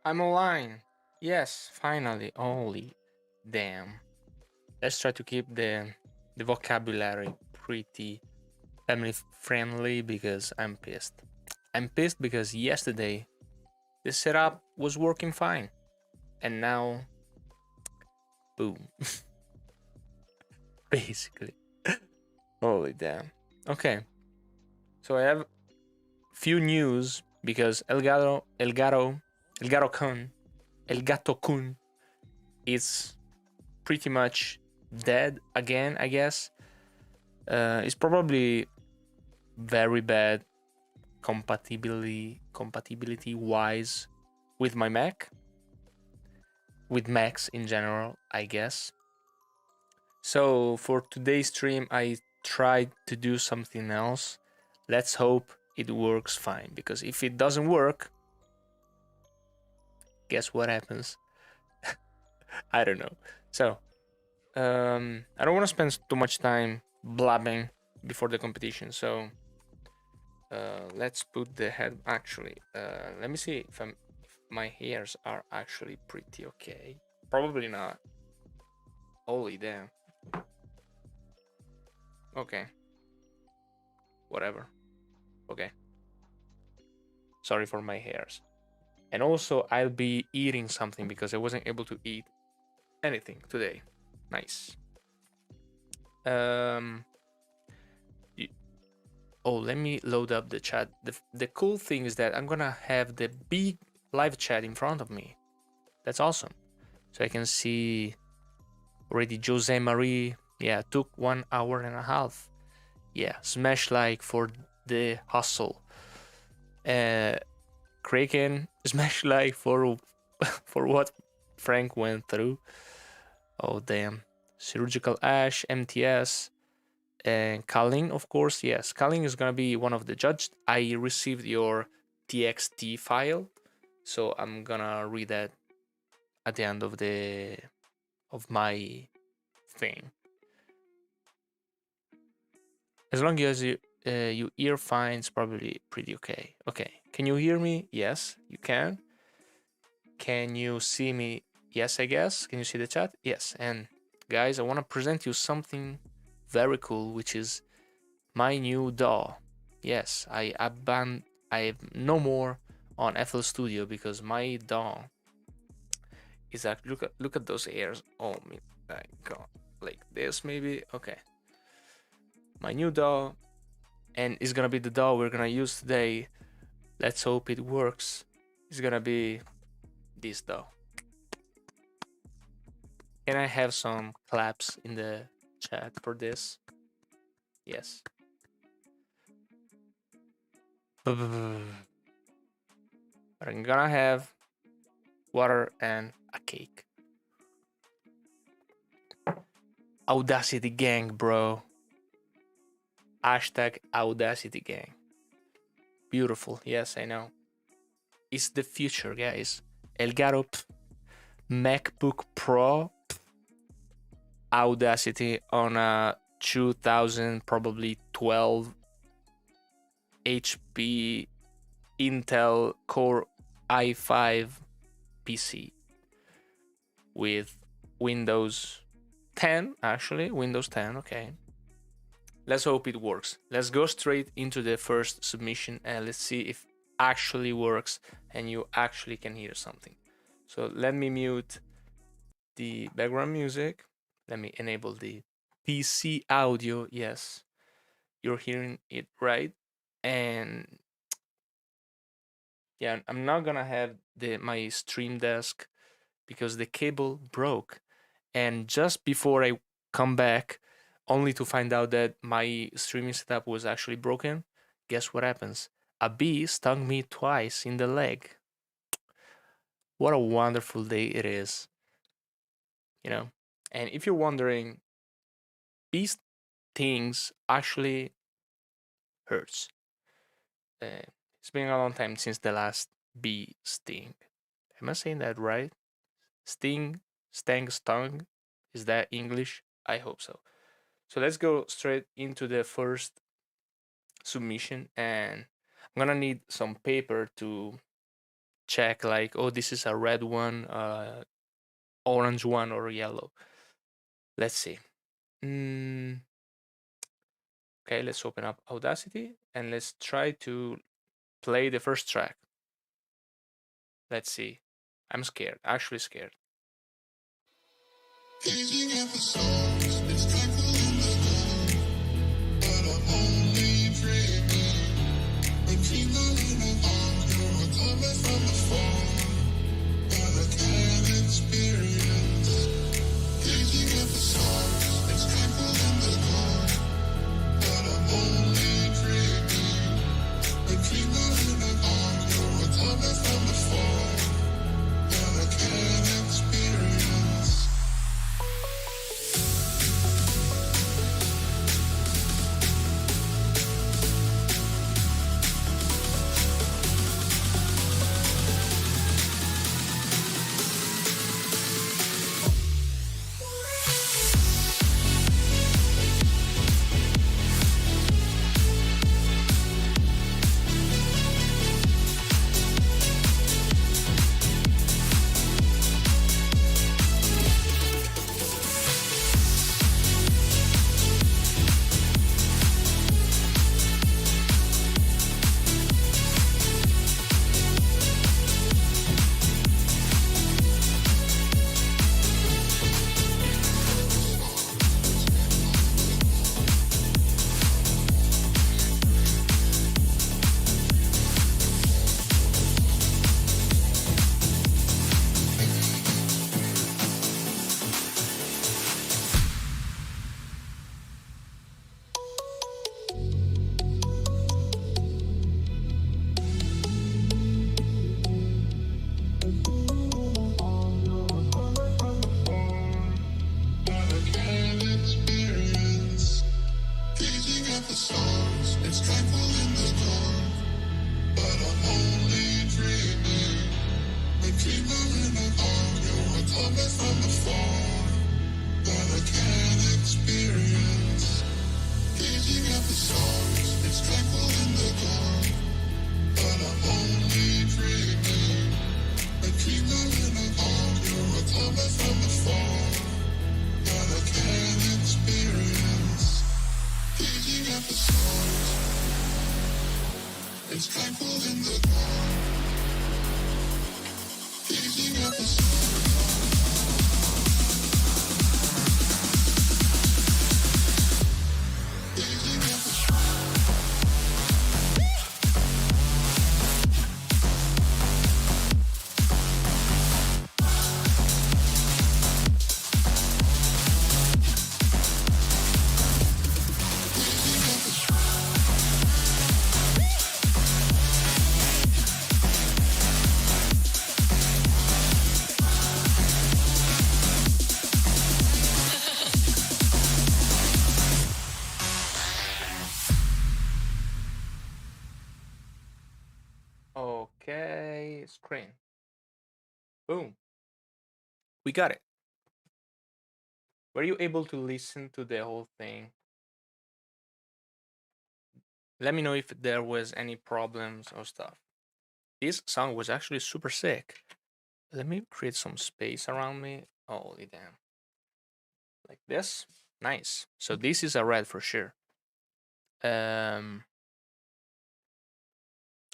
I'm online. Yes, finally. Holy damn. Let's try to keep the vocabulary pretty family friendly because I'm pissed. I'm pissed because yesterday the setup was working fine and now boom. Basically. Holy damn. Okay. So I have few news because El Gato Kun is pretty much dead again, I guess. It's probably very bad compatibility wise with my Mac, with Macs in general, I guess. So for today's stream, I tried to do something else. Let's hope it works fine, because if it doesn't work, guess what happens? I don't know. So I don't want to spend too much time blabbing before the competition. So let's put the head. Actually, let me see if my hairs are actually pretty okay. Probably not. Holy damn. Okay. Whatever. Okay. Sorry for my hairs. And also, I'll be eating something because I wasn't able to eat anything today. Nice. Um. Oh, let me load up the chat. The cool thing is that I'm gonna have the big live chat in front of me. That's awesome. So I can see already Jose Marie. Yeah, took 1 hour and a half. Yeah, smash like for the hustle. Kraken, smash like for for what Frank went through. Oh damn. Surgical Ash, MTS, and Kallyn, of course. Yes, Kallyn is gonna be one of the judges. I received your TXT file, so I'm gonna read that at the end of my thing. As long as you ear fine, it's probably pretty okay. Okay, can you hear me? Yes, you can. Can you see me? Yes, I guess. Can you see the chat? Yes. And guys, I want to present you something very cool, which is my new DAW. Yes, I no more on FL Studio because my DAW is actually look at those ears. Oh my god, like this maybe. Okay, my new DAW, and it's gonna be the DAW we're gonna use today. Let's hope it works. It's gonna be this DAW. Can I have some claps in the chat for this? Yes. But I'm gonna have water and a cake. Audacity gang, bro. Hashtag Audacity gang. Beautiful. Yes, I know. It's the future, guys. Elgato MacBook Pro Audacity on a 2000 probably 12 HP Intel Core i5 PC with Windows 10, actually. Windows 10, okay. Let's hope it works. Let's go straight into the first submission and let's see if actually works and you actually can hear something. So let me mute the background music. Let me enable the PC audio. Yes, you're hearing it right. And yeah, I'm not gonna have my stream desk because the cable broke. And just before I come back, only to find out that my streaming setup was actually broken, guess what happens? A bee stung me twice in the leg. What a wonderful day it is, you know? And if you're wondering, bee stings actually hurts. It's been a long time since the last bee sting. Am I saying that right? Sting, stang, stung? Is that English? I hope so. So let's go straight into the first submission, and I'm gonna need some paper to check like, oh, this is a red one, orange one, or yellow. Let's see. Mm, okay, let's open up Audacity and let's try to play the first track. Let's see. I'm scared, actually scared. Okay, screen. Boom. We got it. Were you able to listen to the whole thing? Let me know if there was any problems or stuff. This song was actually super sick. Let me create some space around me. Holy damn. Like this. Nice. So this is a red for sure.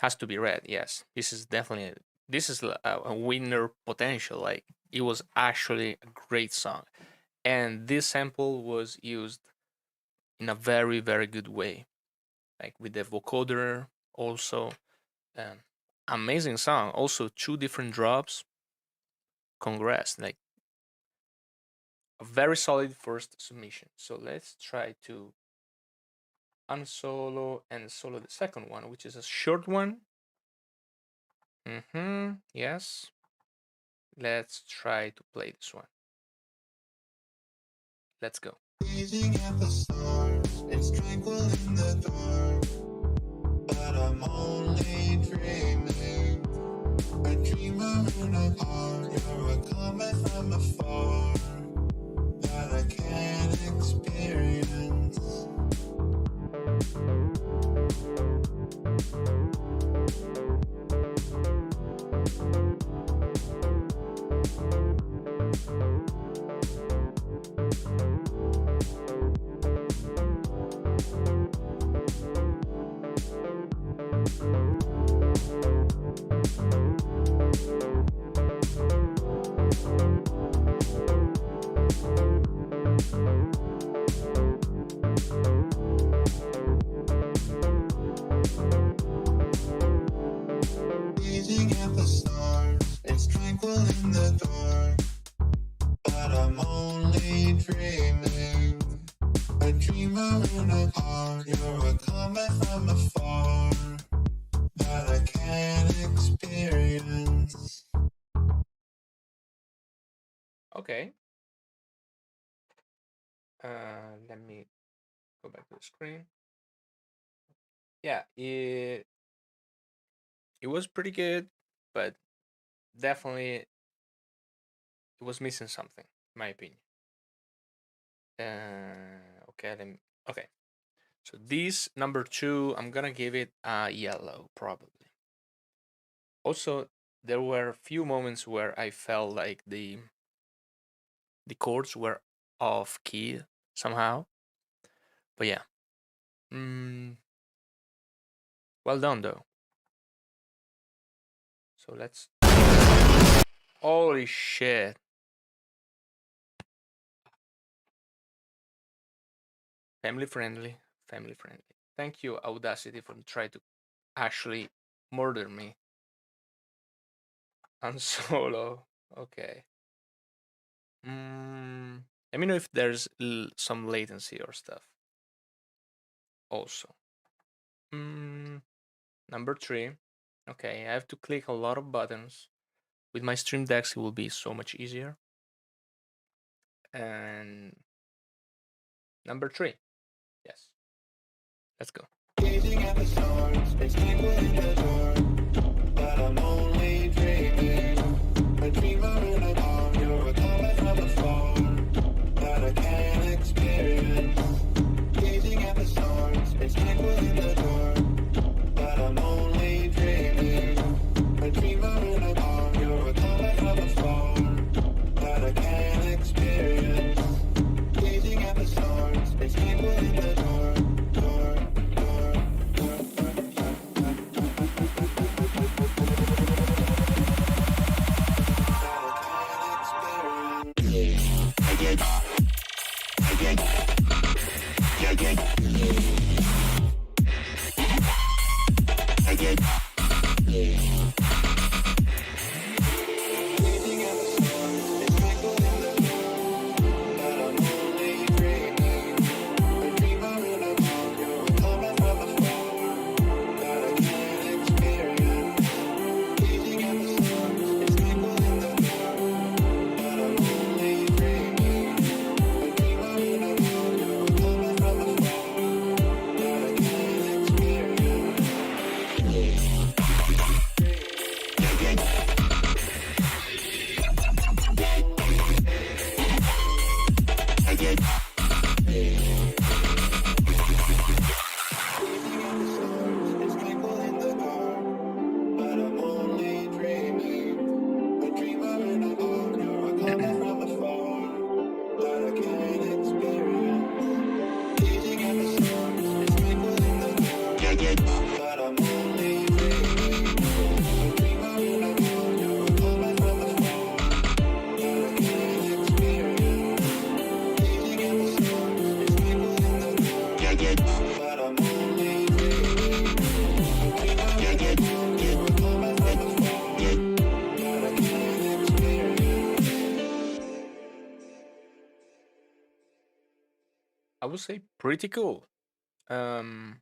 Has to be red. Yes. This is definitely this is a winner potential. Like it was actually a great song. And this sample was used in a very very good way. Like with the vocoder also. Um, Amazing song. Also two different drops. Congrats. Like a very solid first submission. So let's try to unsolo and solo the second one, which is a short one. Yes. Let's try to play this one. Let's go. Gazing at the stars, it's tranquil in the dark, but I'm only dreaming. I dream of in a heart, you're a comet from afar that I can't experience. Gazing at the stars, it's tranquil in the dark, but I'm only dreaming. A dreamer in a car, you're a comet from afar that I can't experience. Okay. Let me go back to the screen. Yeah, it was pretty good, but definitely it was missing something, in my opinion. Okay, okay. So this number two, I'm gonna give it a yellow probably. Also, there were a few moments where I felt like the chords were off key somehow. But yeah, mm, well done though. So let's. Holy shit! Family friendly, family friendly. Thank you, Audacity, for trying to actually murder me on solo. Okay. Let me know if there's some latency or stuff. Also. Number three. Okay, I have to click a lot of buttons. With my Stream Decks, it will be so much easier. And number three. Yes. Let's go. Gazing at the stars, it's tranquil in the dark, but I'm only dreaming. A dreamer in a car, you're a comet from afar that I can't experience. Gazing at the stars, it's tranquil in the dark, but I'm only dreaming. A dreamer in a car, you're a comet from afar that I can't experience. Gazing at the stars, it's tranquil in the dark, I would say pretty cool. Um,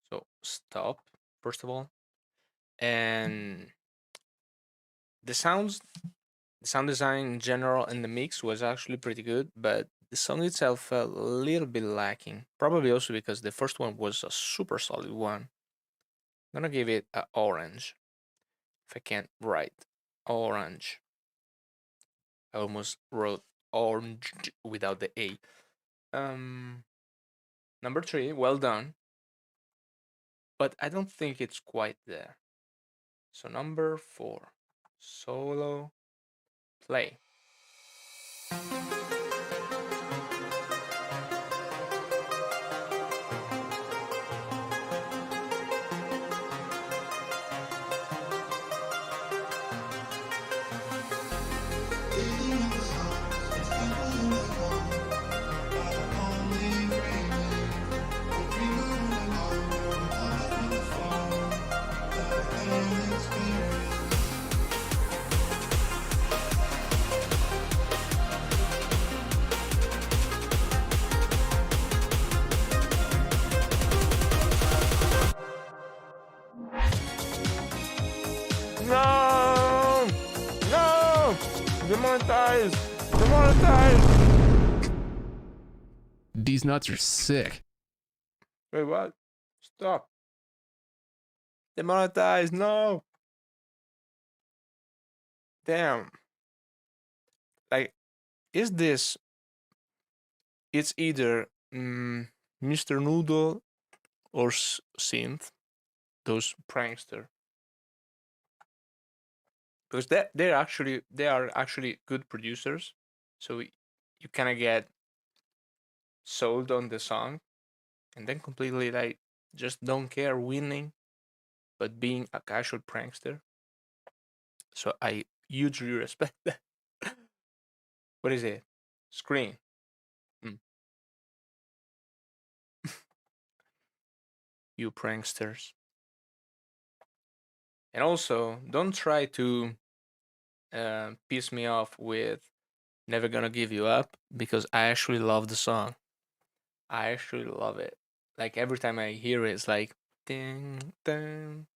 so stop first of all, and the sounds, the sound design in general, and the mix was actually pretty good. But the song itself felt a little bit lacking. Probably also because the first one was a super solid one. I'm gonna give it a orange. If I can't write orange, I almost wrote orange without the A. Um, Number three, well done, but I don't think it's quite there. So number four, solo play. Demonetize! Demonetize! These nuts are sick. Wait, what? Stop. Demonetize, no! Damn. Like, is this... It's either Mr. Noodle or Synth, those prankster. Because they are actually good producers. So you kind of get sold on the song and then completely like just don't care winning but being a casual prankster. So I hugely respect that. What is it? Screen. Mm. You pranksters. And also, don't try to piss me off with Never Gonna Give You Up because I actually love the song. I actually love it. Like every time I hear it, it's like ding ding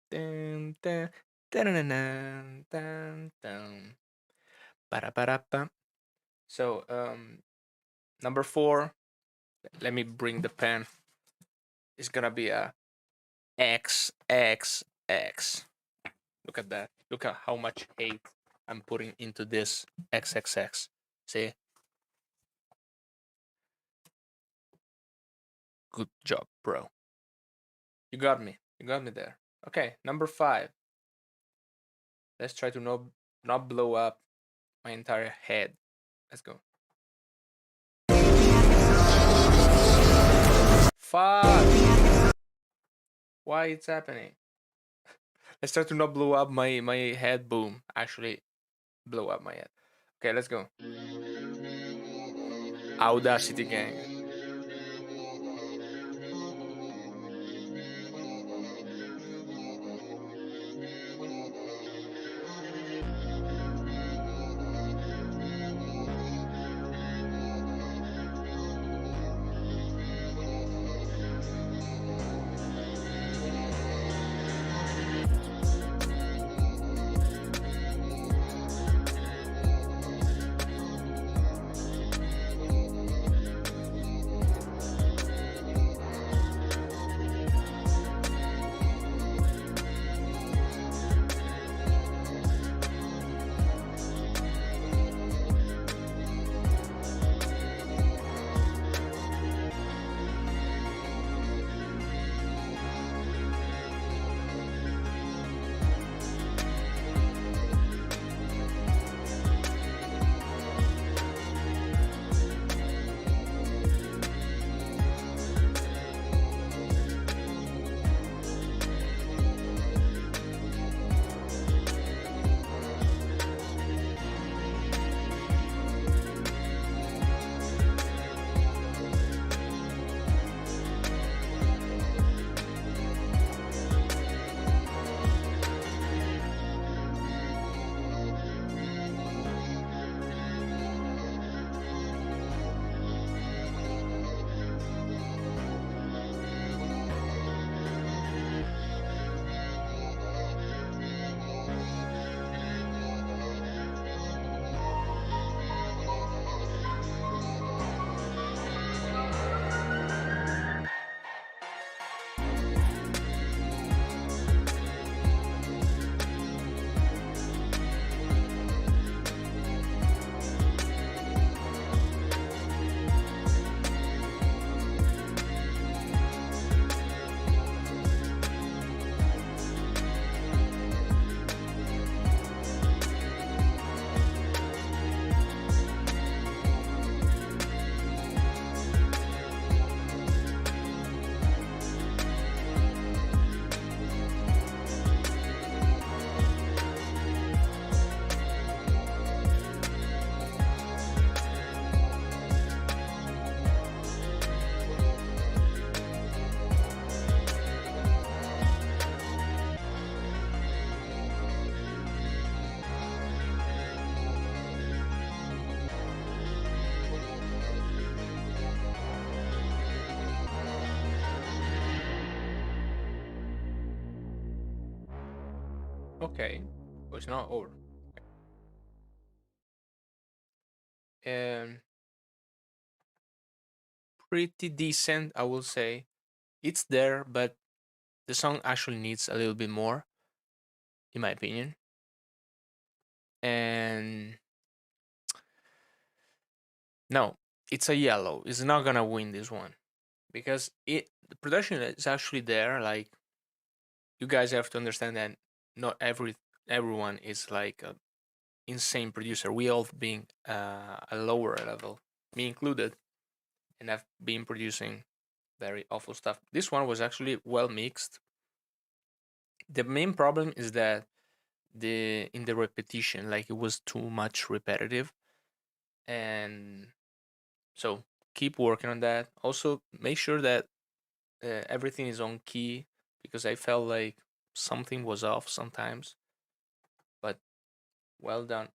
ding ding dun dun dun ba. So number 4, let me bring the pen. It's gonna be a XXX. Look at that. Look at how much hate I'm putting into this XXX. See? Good job, bro. You got me. You got me there. Okay, number 5. Let's try to not blow up my entire head. Let's go. Fuck! Why it's happening? Let's try to not blow up my head. Boom. Actually, blow up my head. Okay, let's go. Audacity gang. Okay. Oh, it's not over. pretty decent, I will say. It's there, but the song actually needs a little bit more, in my opinion. And no, it's a yellow. It's not gonna win this one because the production is actually there. Like, you guys have to understand that not everyone is like a insane producer. We all being a lower level, me included, and I've been producing very awful stuff. This one was actually well mixed. The main problem is that the in the repetition, like, it was too much repetitive, and so keep working on that. Also, make sure that everything is on key, because I felt like something was off sometimes. But well done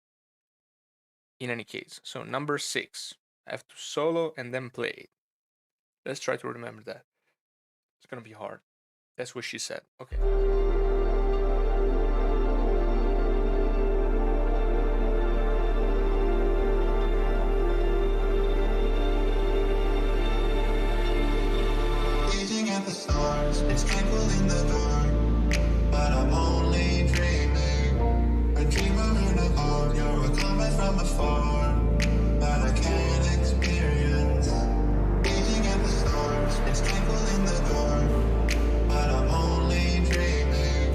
in any case. So number 6, I have to solo and then play. Let's try to remember that. It's gonna be hard. That's what she said. Okay. Gazing at the stars, it's tranquil in the dark, but I'm only dreaming. A dreamer in a heart, you're a comet from afar that I can't experience. Gazing at the stars, it's tranquil in the dark, but I'm only dreaming.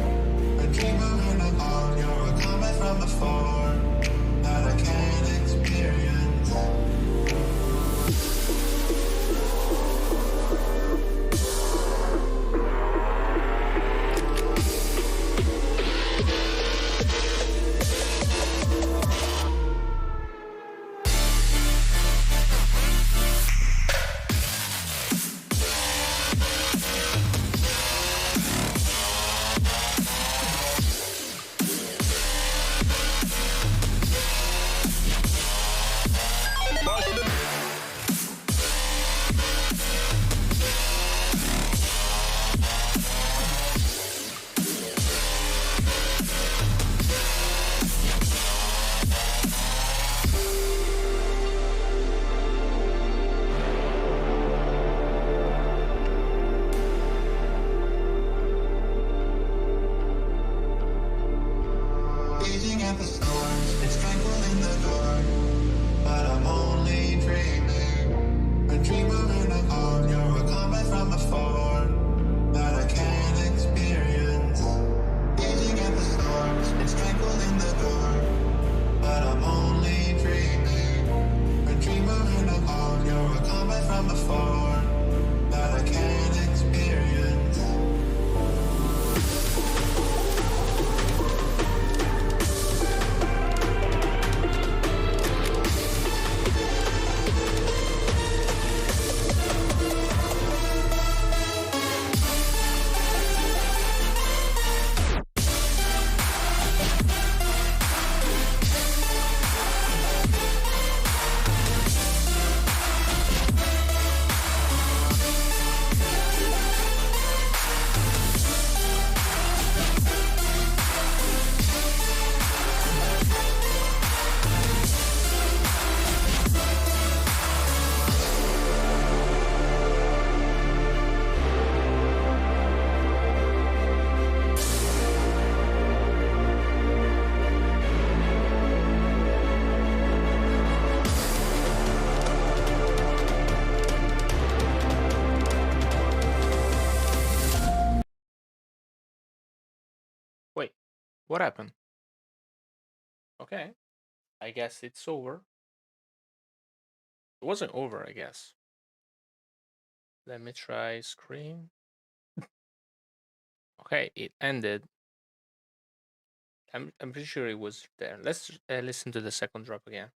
A dreamer in a heart, you're a comet from afar that I can't experience. Gazing at the stars, it's tranquil in the dark, but I'm only dreaming. A dreamer in a heart, you're a comet from afar that I can't experience. Gazing at the stars, it's tranquil in the dark, but I'm only dreaming. A dreamer in a heart, you're a comet from afar that I can't experience. Wait, what happened? Okay, I guess it's over. It wasn't over, I guess. Let me try screen. Okay, it ended. I'm pretty sure it was there. Let's listen to the second drop again.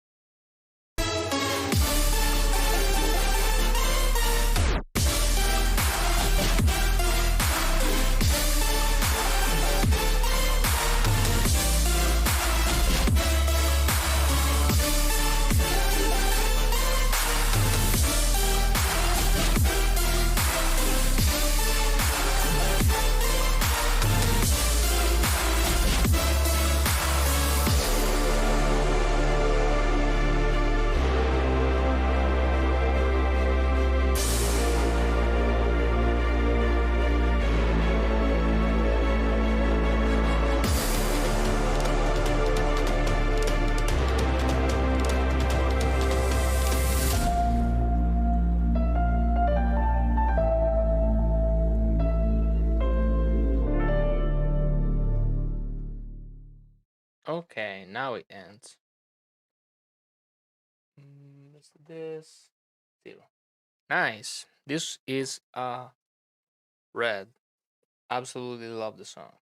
Okay, now it ends. Let's do this. 0. Nice. This is a red. Absolutely love the song.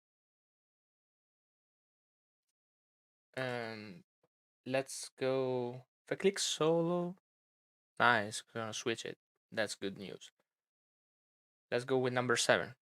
Um, let's go. If I click solo, nice. Gonna switch it. That's good news. Let's go with number 7.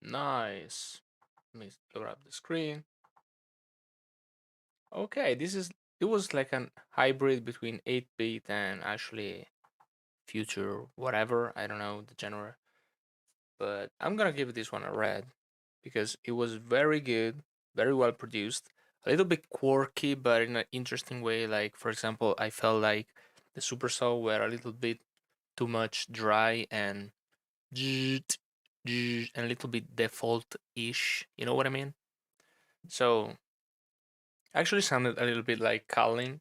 Nice. Let me load up the screen. Okay, it was like an hybrid between 8-bit and actually future whatever. I don't know the genre, but I'm gonna give this one a red because it was very good, very well produced, a little bit quirky, but in an interesting way. Like for example, I felt like the supercell were a little bit too much dry and and a little bit default-ish. You know what I mean? So actually sounded a little bit like Kallyn,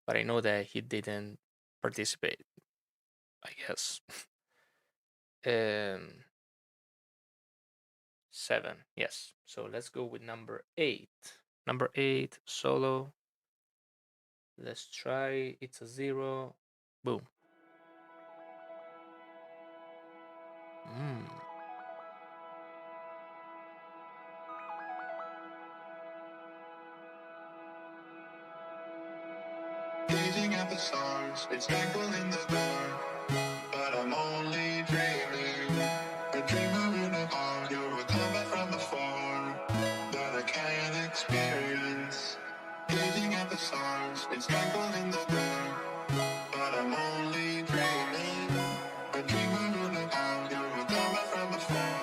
but I know that he didn't participate. I guess. 7, yes. So let's go with number 8. Number 8, solo. Let's try. It's a 0. Boom. Mm. Gazing at the stars, it's tranquil in the dark, but I'm only dreaming. A dreamer in a bar, you're a combat from afar that I can't experience. Gazing at the stars, it's tranquil in the dark, but I'm only dreaming. A dreamer in a bar, you're a combat from afar.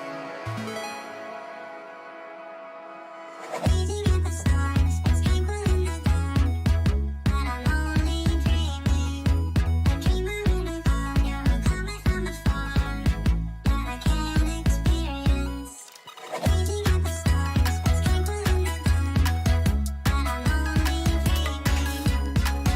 Gazing at the stars, it's tranquil in the dark, but I'm only dreaming. A dreamer in a bar, you're a coming from afar that I can't experience. Gazing at the stars, it's tranquil in the dark, but I'm only dreaming. A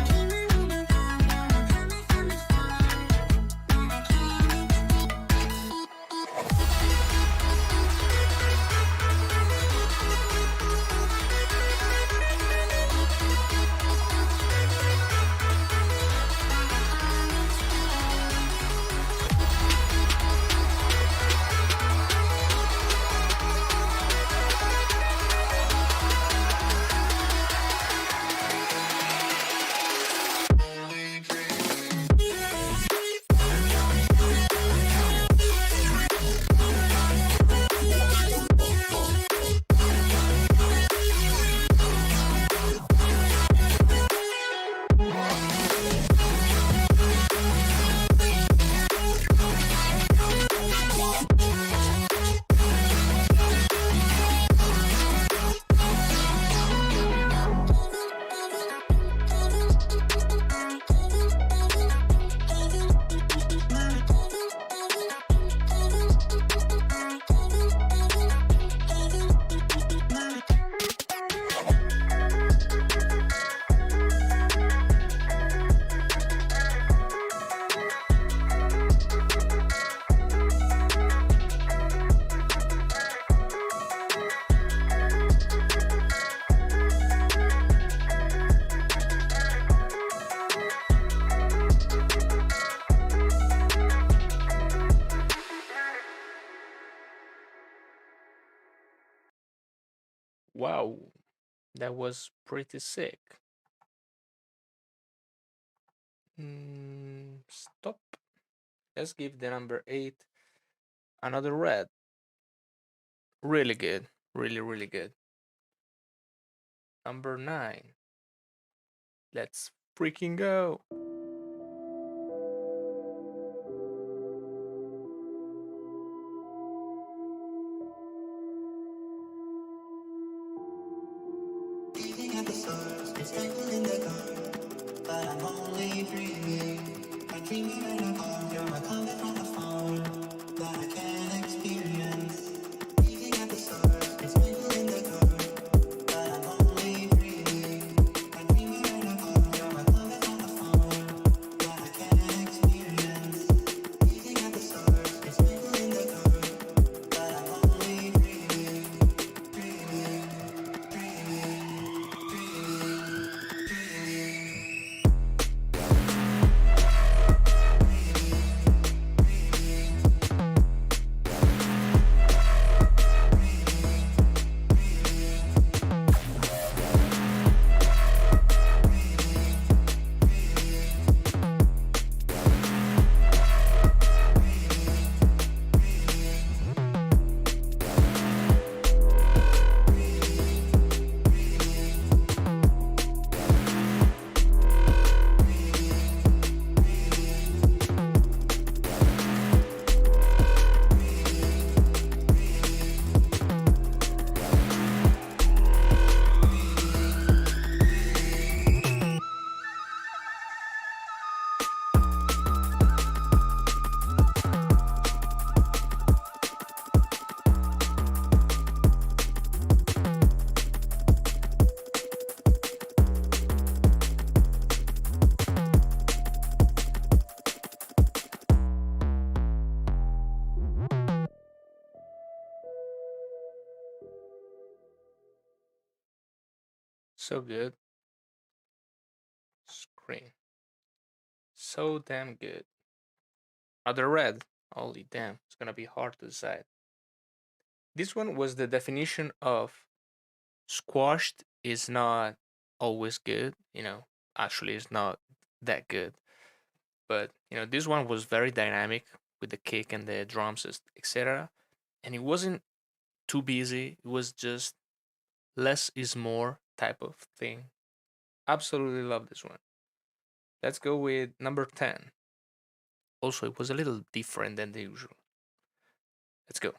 Wow, that was pretty sick. Stop. Let's give the number 8 another red. Really good. Really, really good. Number 9. Let's freaking go. Gazing at the stars, it's tangled in the dark, but I'm only dreaming. I dream you're in a car, you're a comet from afar that I can't experience. Gazing at the stars, it's tangled in the dark, but I'm only dreaming. I dream you're in a car, you're a comet from afar that I can't experience. Gazing at the stars, it's tangled in the dark, but I'm only dreaming, dreaming, dreaming. So good. Screen. So damn good. Other red. Holy damn, it's gonna be hard to decide. This one was the definition of squashed is not always good, actually it's not that good. But this one was very dynamic with the kick and the drums, etc. And it wasn't too busy, it was just less is more type of thing. Absolutely love this one. Let's go with number 10. Also, it was a little different than the usual. Let's go.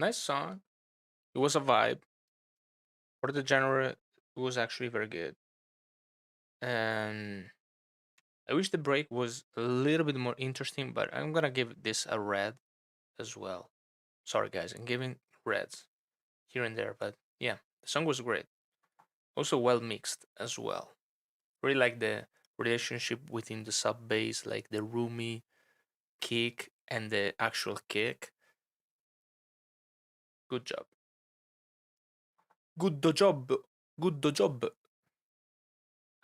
Nice song. It was a vibe. For the genre, it was actually very good. And I wish the break was a little bit more interesting, but I'm gonna give this a red as well. Sorry, guys, I'm giving reds here and there, but yeah, the song was great. Also, well mixed as well. Really like the relationship within the sub bass, like the roomy kick and the actual kick. Good job. Good job. Good job.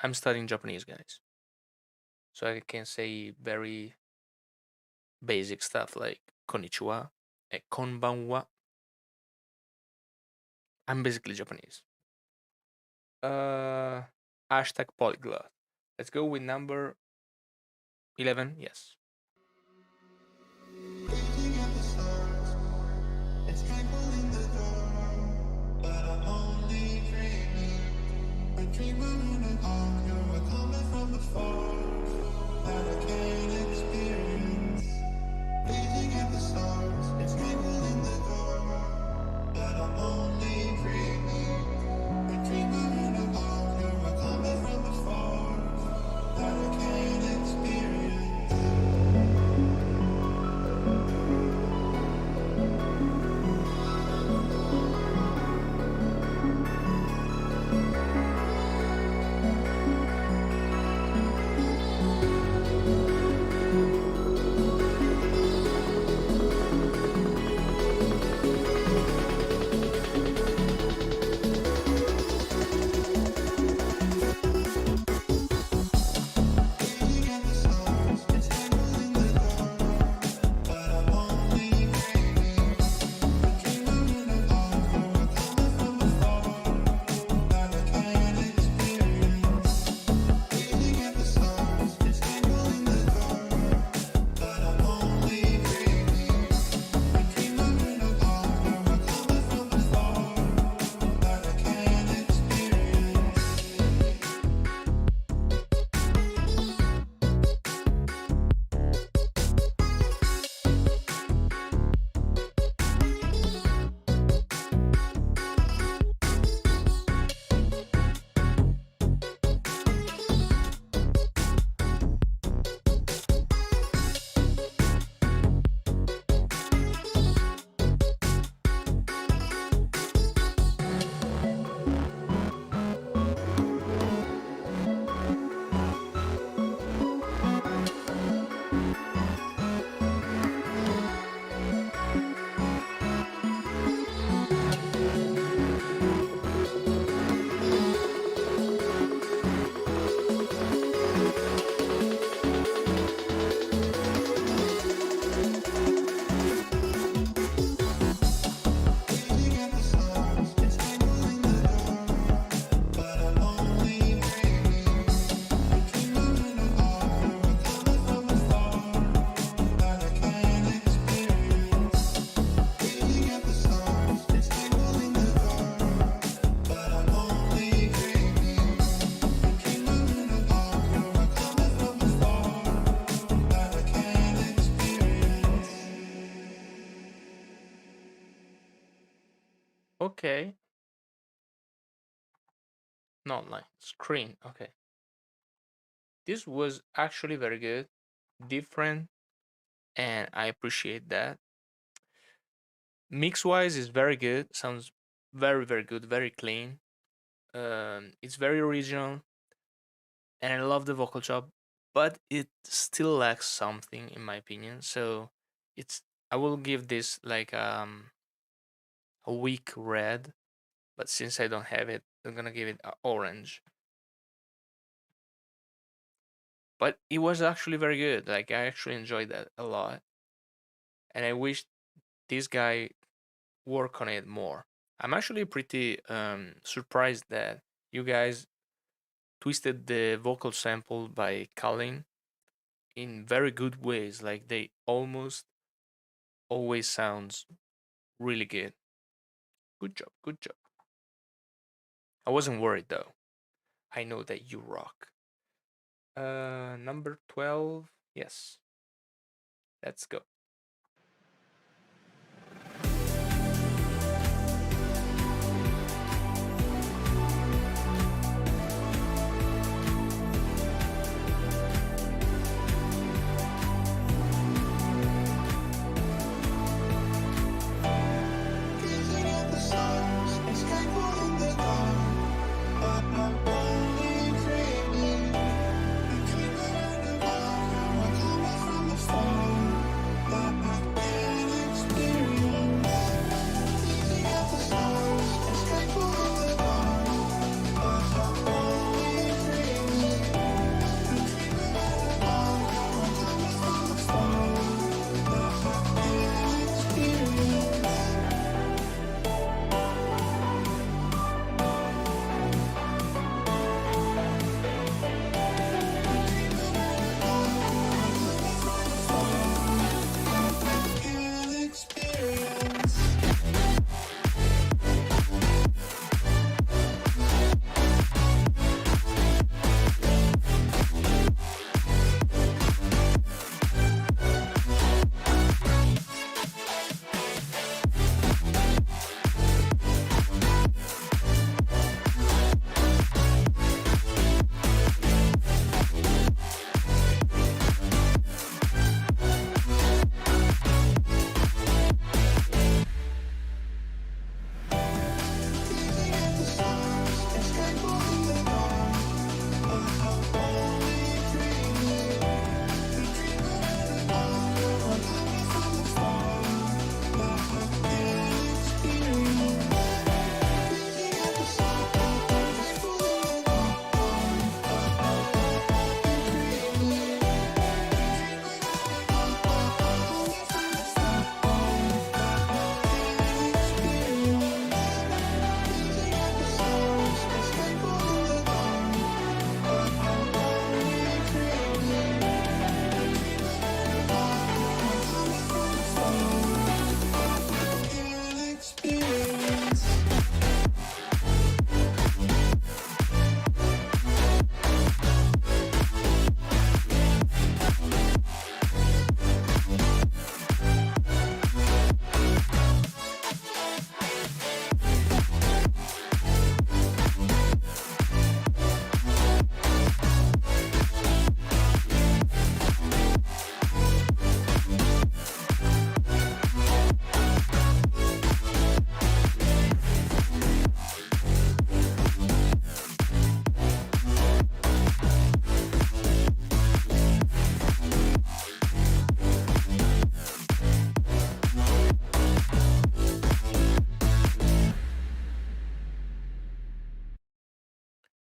I'm studying Japanese, guys, so I can say very basic stuff like konnichiwa and konbanwa. I'm basically Japanese. Uh, Hashtag polyglot. Let's go with number 11. Yes. Gazing at the stars, it's twinkle in the dark, but I'm only dreaming. A dreamer in a dark, you're a comet from afar that I can't experience. Gazing at the stars, it's twinkle in the dark, but I'm only dreaming. A dreamer in a dark, you're a comet from afar that I can't experience. Gazing at the stars, it's twinkle in the dark, but I'm only dreaming. A dreamer in a dark, you're a comet from afar that I can't experience. Gazing at the stars, it's twinkle in the dark, but I'm only dreaming. A dreamer in a dark, you're a comet from afar that I can't experience. Gazing at the stars, it's twinkle in the dark, but I'm only dreaming. A dreamer in a dark, you're a comet from afar that I can't experience. Gazing at the stars, it's twinkle in the dark, but I'm only dreaming. A dreamer in a dark, you're a comet from afar that I can't experience. Okay. Not line. Screen. Okay. This was actually very good, different, and I appreciate that. Mix wise is very good. Sounds very, very good. Very clean. It's very original, and I love the vocal job, but it still lacks something in my opinion. So it's I will give this like a weak red, but since I don't have it, I'm gonna give it a orange. But it was actually very good. Like I actually enjoyed that a lot, and I wish this guy work on it more. I'm actually pretty surprised that you guys twisted the vocal sample by Kallyn in very good ways. Like they almost always sounds really good. Good job, good job. I wasn't worried though. I know that you rock. Number 12. Yes. Let's go.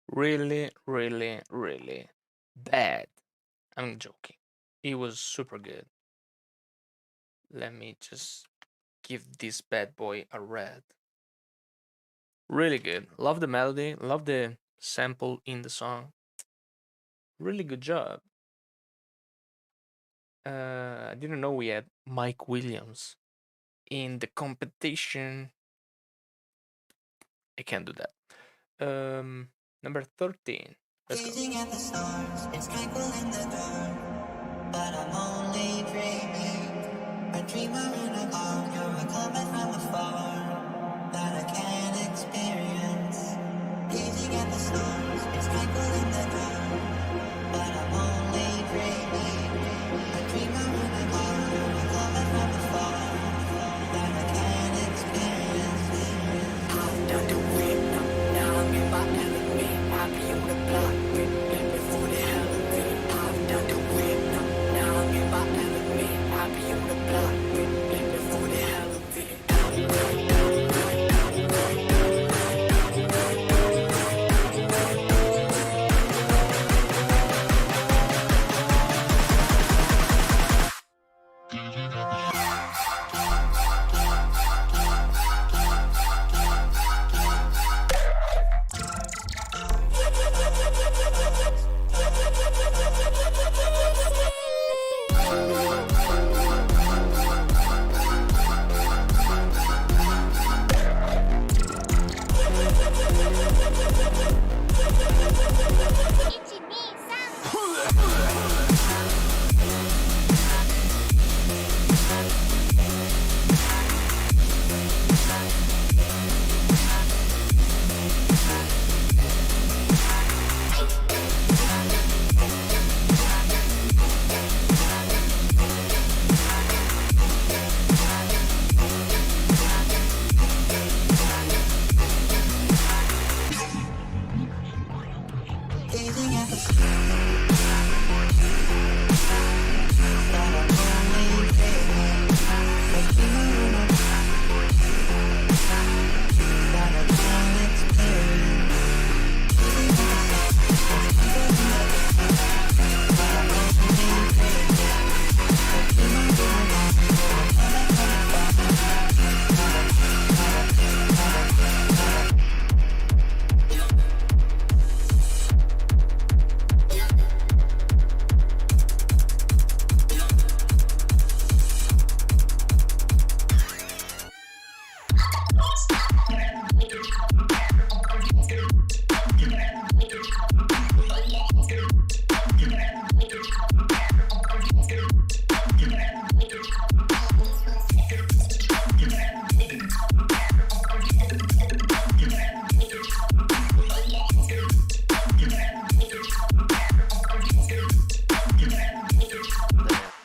Really, really, really bad. I'm joking. It was super good. Let me just give this bad boy a red. Really good. Love the melody. Love the sample in the song. Really good job. I didn't know we had Mike Williams in the competition. I can't do that. Number 13. Let's go. Gazing at the stars, it's tranquil in the dark, but I'm only dreaming. A dreamer in a cloud, you're a comet from afar that I can't experience. Gazing at the stars, it's tranquil in the dark, but I'm only dreaming. A dreamer in a cloud, you're a comet from afar that I can't experience. I've done the wind, now I'm in my element. I be on the block, get before the hell of it. I've done the wind, now I'm in my element. I be on the block, get before the hell of it. Gazing at the stars, but I'm only dreaming. A dreamer in a cloud that I can't experience. Gazing at the stars, it's tranquil in the dark, but I'm only dreaming. A dreamer in a cloud, you're a comet from afar.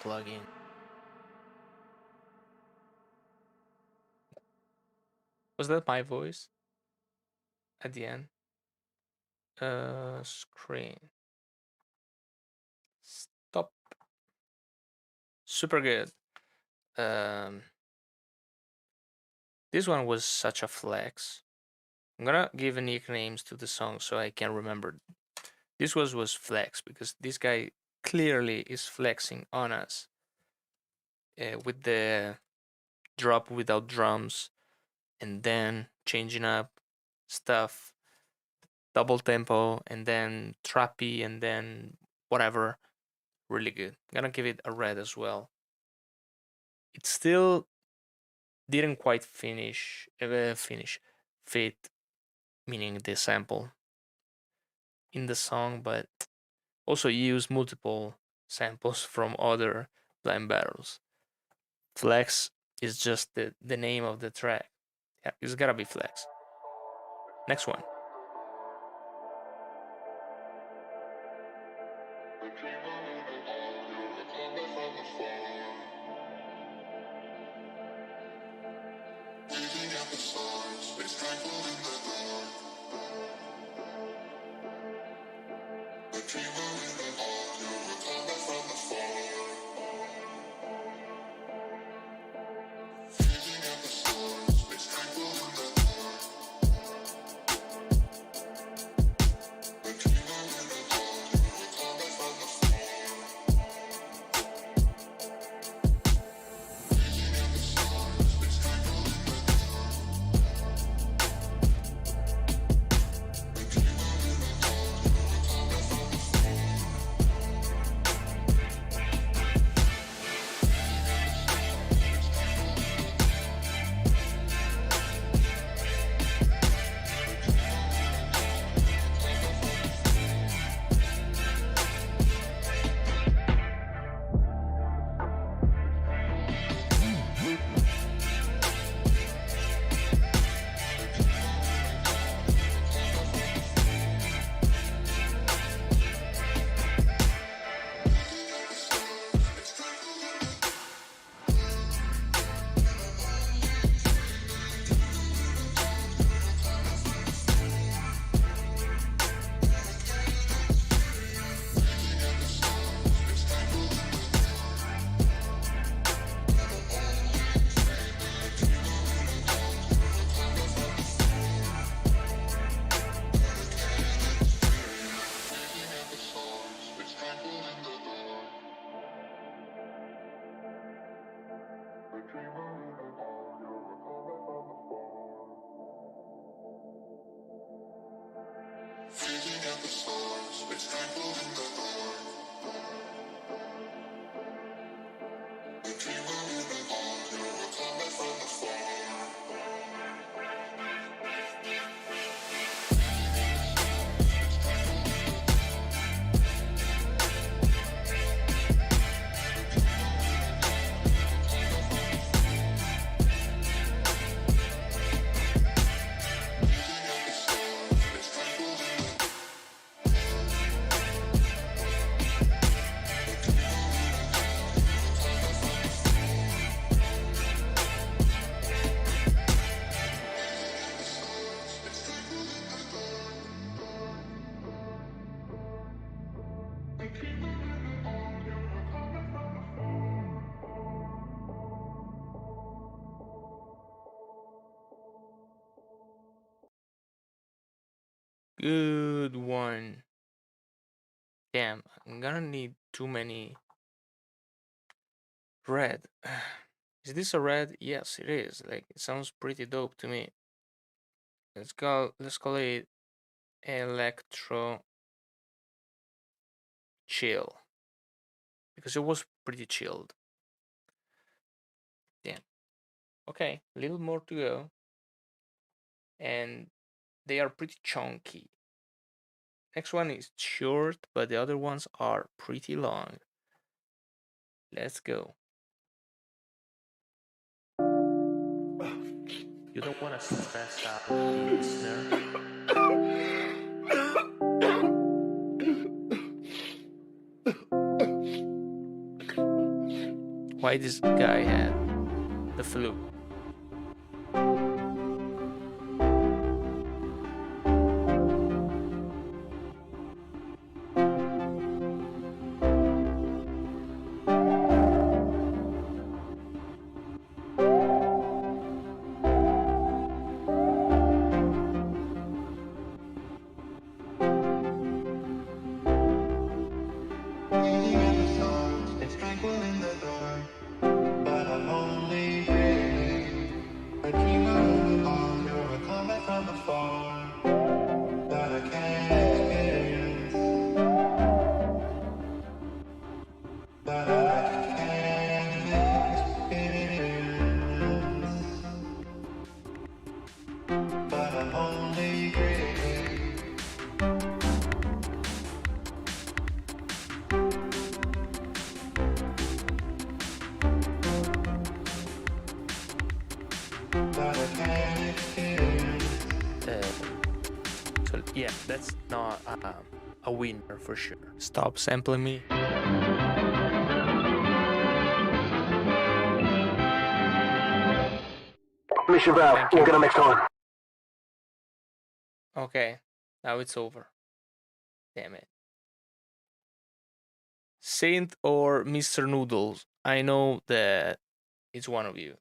Plug in. Was that my voice at the end? Screen. Stop. Super good. This one was such a flex. I'm gonna give nicknames to the song so I can remember. This was flex because this guy clearly is flexing on us with the drop without drums and then changing up stuff, double tempo and then trappy and then whatever. Really good. Gonna give it a red as well. It still didn't quite fit, meaning the sample in the song, but also use multiple samples from other blind battles. Flex is just the name of the track. Yeah, it's gotta be Flex. Next one. good one. Damn, I'm gonna need too many red. Is this a red? Yes, it is. Like, it sounds pretty dope to me. Let's call it electro chill, because it was pretty chilled. Damn. Okay, a little more to go. And they are pretty chunky. Next one is short, but the other ones are pretty long. Let's go. You don't want to stress out the listener. Why this guy had the flu? It's tranquil in the dark, but I'm only dreaming. A dreamer in the dawn, you're a comet from afar that I can't experience. That I can't experience. But I'm only dreaming. That I can't experience. So yeah, that's not a winner for sure. Stop sampling me. Mission Val, Thank you. we're gonna next time. Okay, now it's over. Damn it. Saint or Mr. Noodles? I know that it's one of you.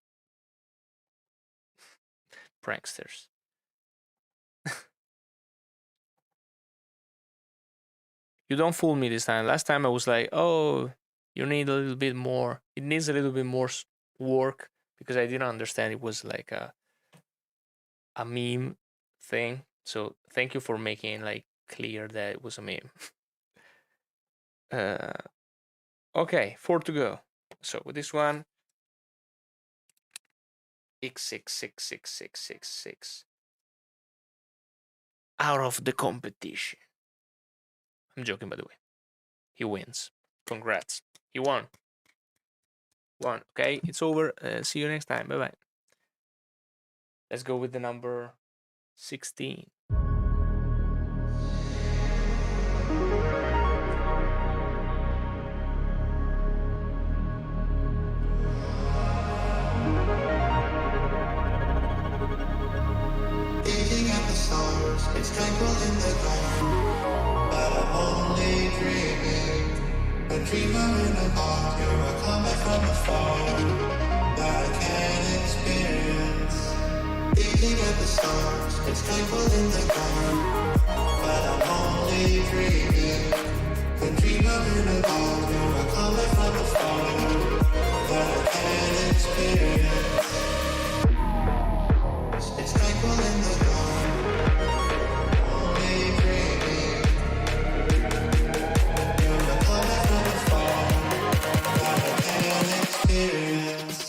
Pranksters. You don't fool me this time. Last time I was like, oh, you need a little bit more. It needs a little bit more work, because I didn't understand it was like a meme thing. So thank you for making like clear that it was a meme. Okay, 4 to go. So with this one, X6666666 out of the competition. I'm joking, by the way. He wins. Congrats. He won. Okay, it's over. See you next time. Bye bye. Let's go with the number 16. Looking at the stars, it's tranquil in the dark, but I'm only dreaming. A dreamer in a bar, you're a comet from afar that I can't experience. Looking at the stars, it's tranquil in the dark, but I'm only dreaming. A dreamer in a bar, you're a comet from afar that I can't experience. It's tranquil in the dark, only dreaming. You're a comet from afar that I can't experience.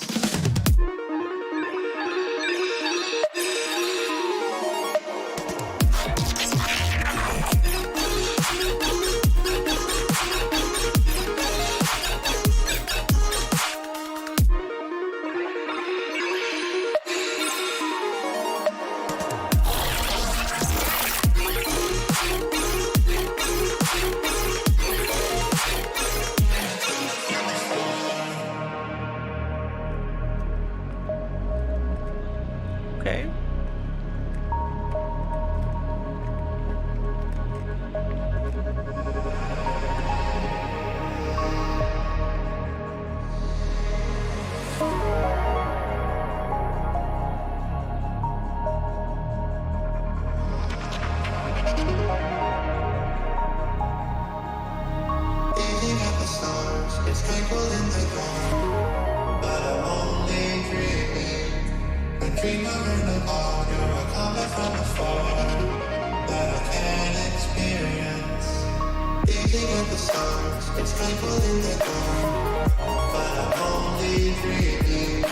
at the stars, it's tranquil in the dark, but I'm only dreaming.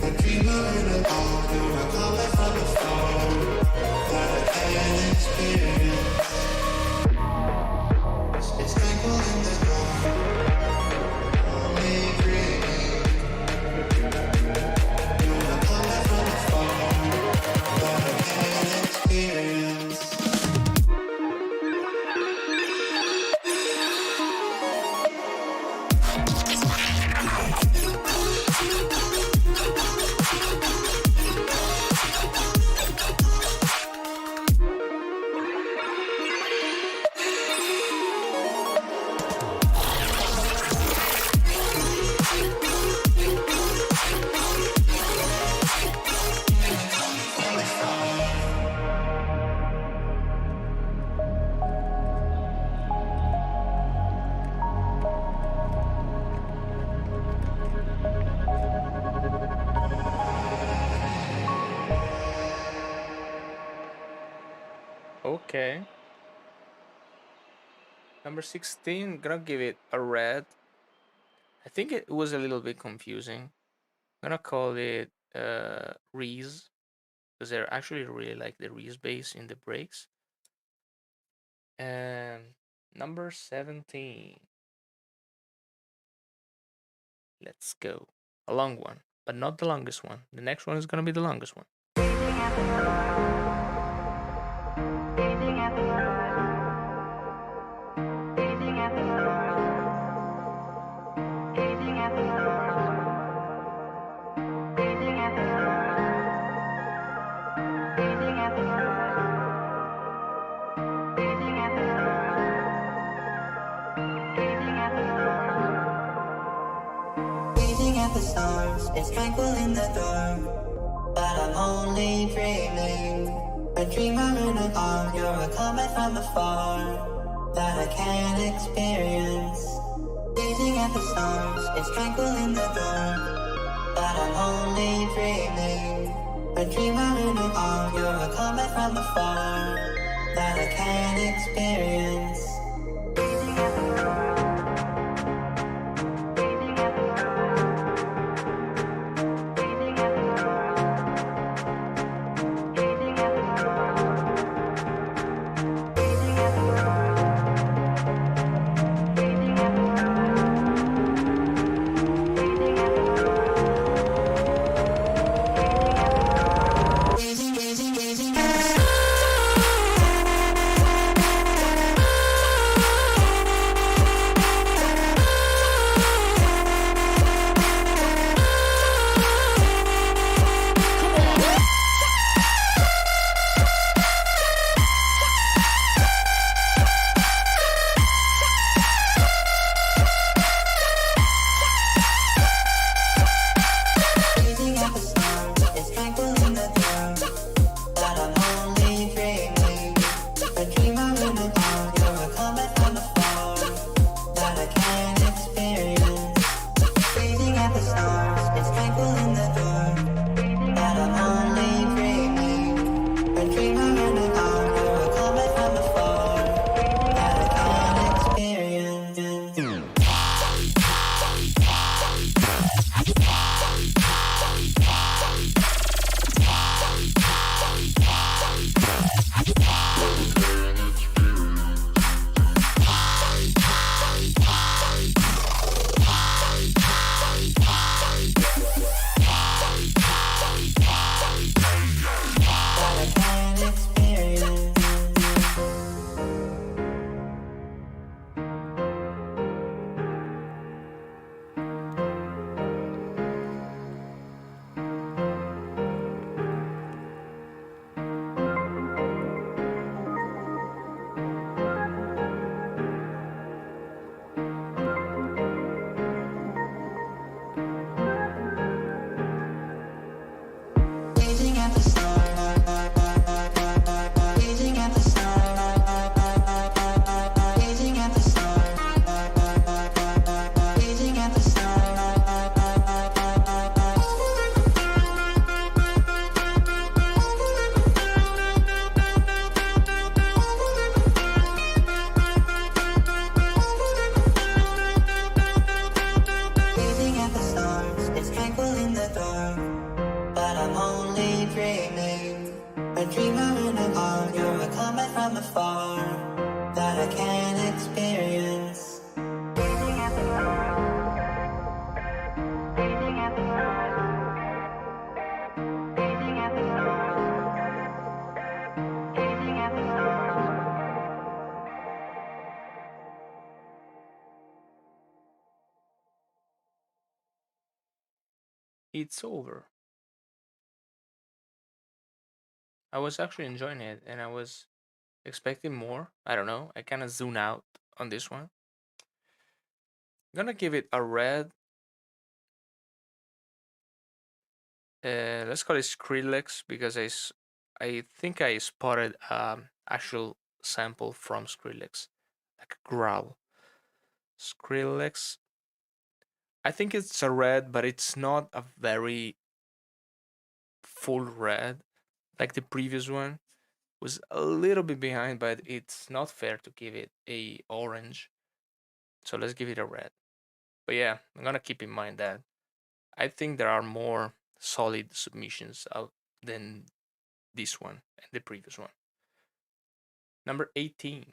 A dreamer in a bar, you're a comet from afar that I can't experience. It's tranquil in the dark, only dreaming. You're a comet from afar that I can't experience. Okay. Number 16, gonna give it a red. I think it was a little bit confusing. I'm gonna call it Reese, because they're actually really like the Reese bass in the breaks. And number 17. Let's go. A long one, but not the longest one. The next one is gonna be the longest one. Gazing at the stars, it's tranquil in the dark, but I'm only dreaming. A dreamer in a bar, you're a comet from afar that I can't experience. Gazing at the stars, it's tranquil in the dark, but I'm only dreaming. A dreamer in a bar, you're a comet from afar that I can't experience. it's over. I was actually enjoying it and I was expecting more. I don't know. I kind of zone out on this one. I'm gonna give it a red. Let's call it Skrillex because I think I spotted actual sample from Skrillex, like a growl. Skrillex. I think it's a red, but it's not a very full red like the previous one. Was a little bit behind, but it's not fair to give it a orange. So let's give it a red. But yeah, I'm gonna keep in mind that I think there are more solid submissions out than this one and the previous one. Number 18.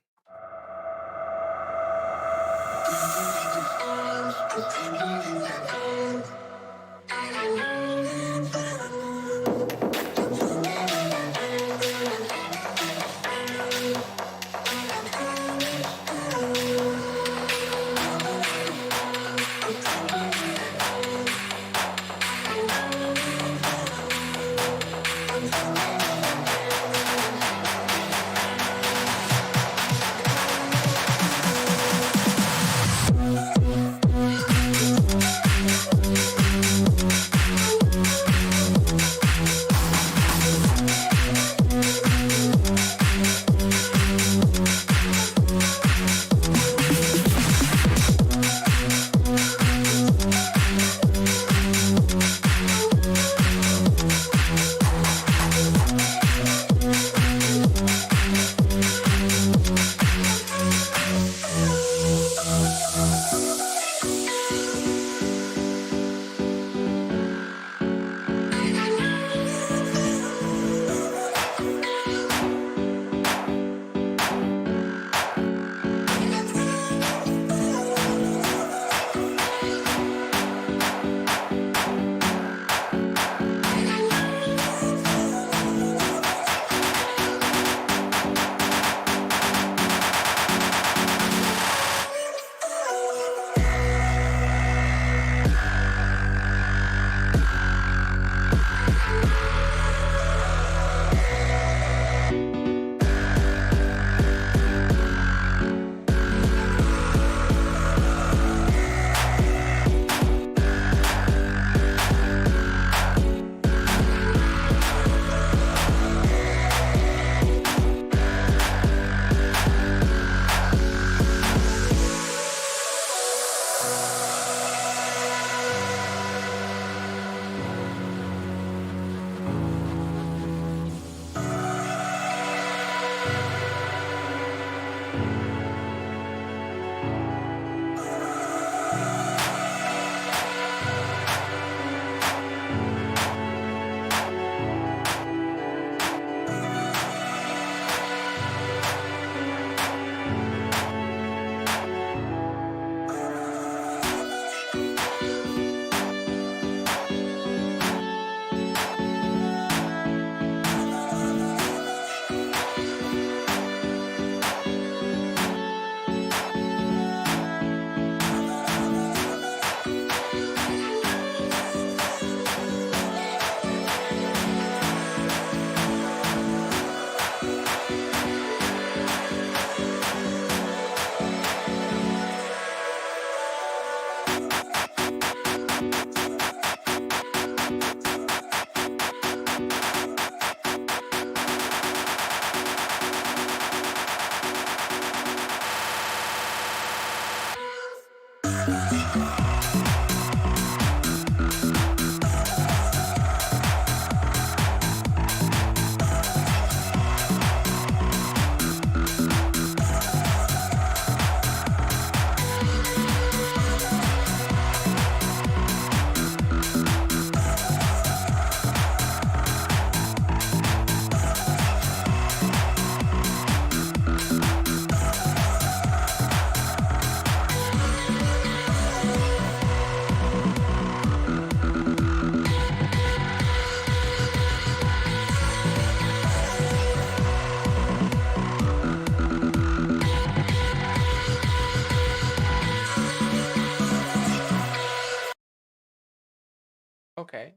Okay.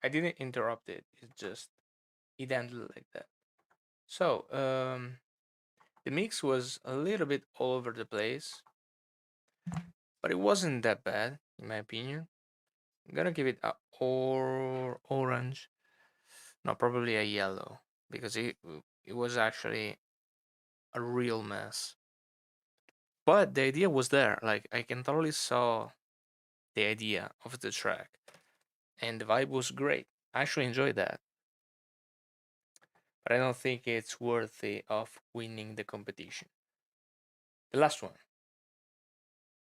I didn't interrupt it. It ended like that. So, the mix was a little bit all over the place, but it wasn't that bad, in my opinion. I'm gonna give it a orange, no, probably a yellow, because it was actually a real mess. But the idea was there. Like I can totally saw the idea of the track, and the vibe was great. I actually enjoyed that, but I don't think it's worthy of winning the competition. The last one.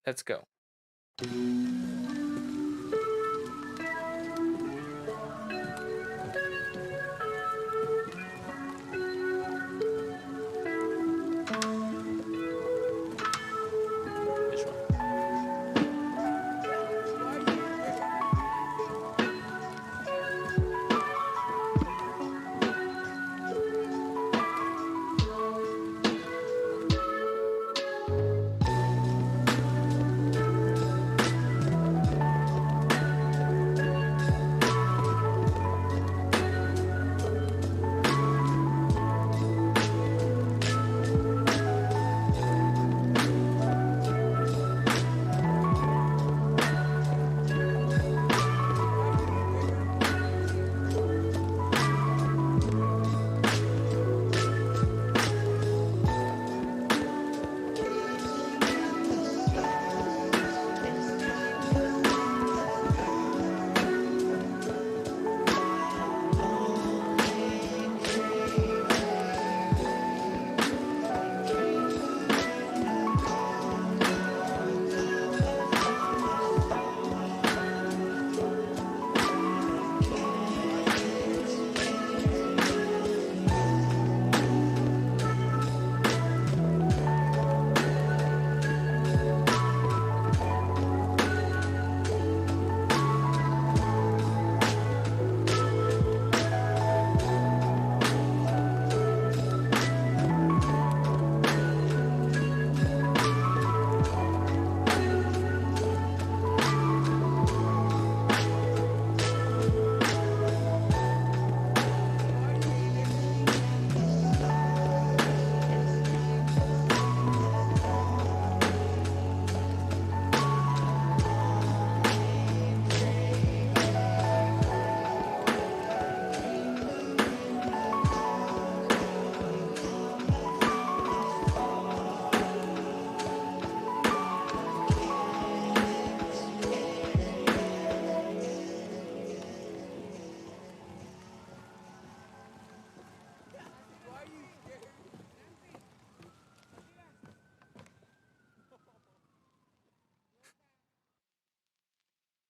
Let's go. This one.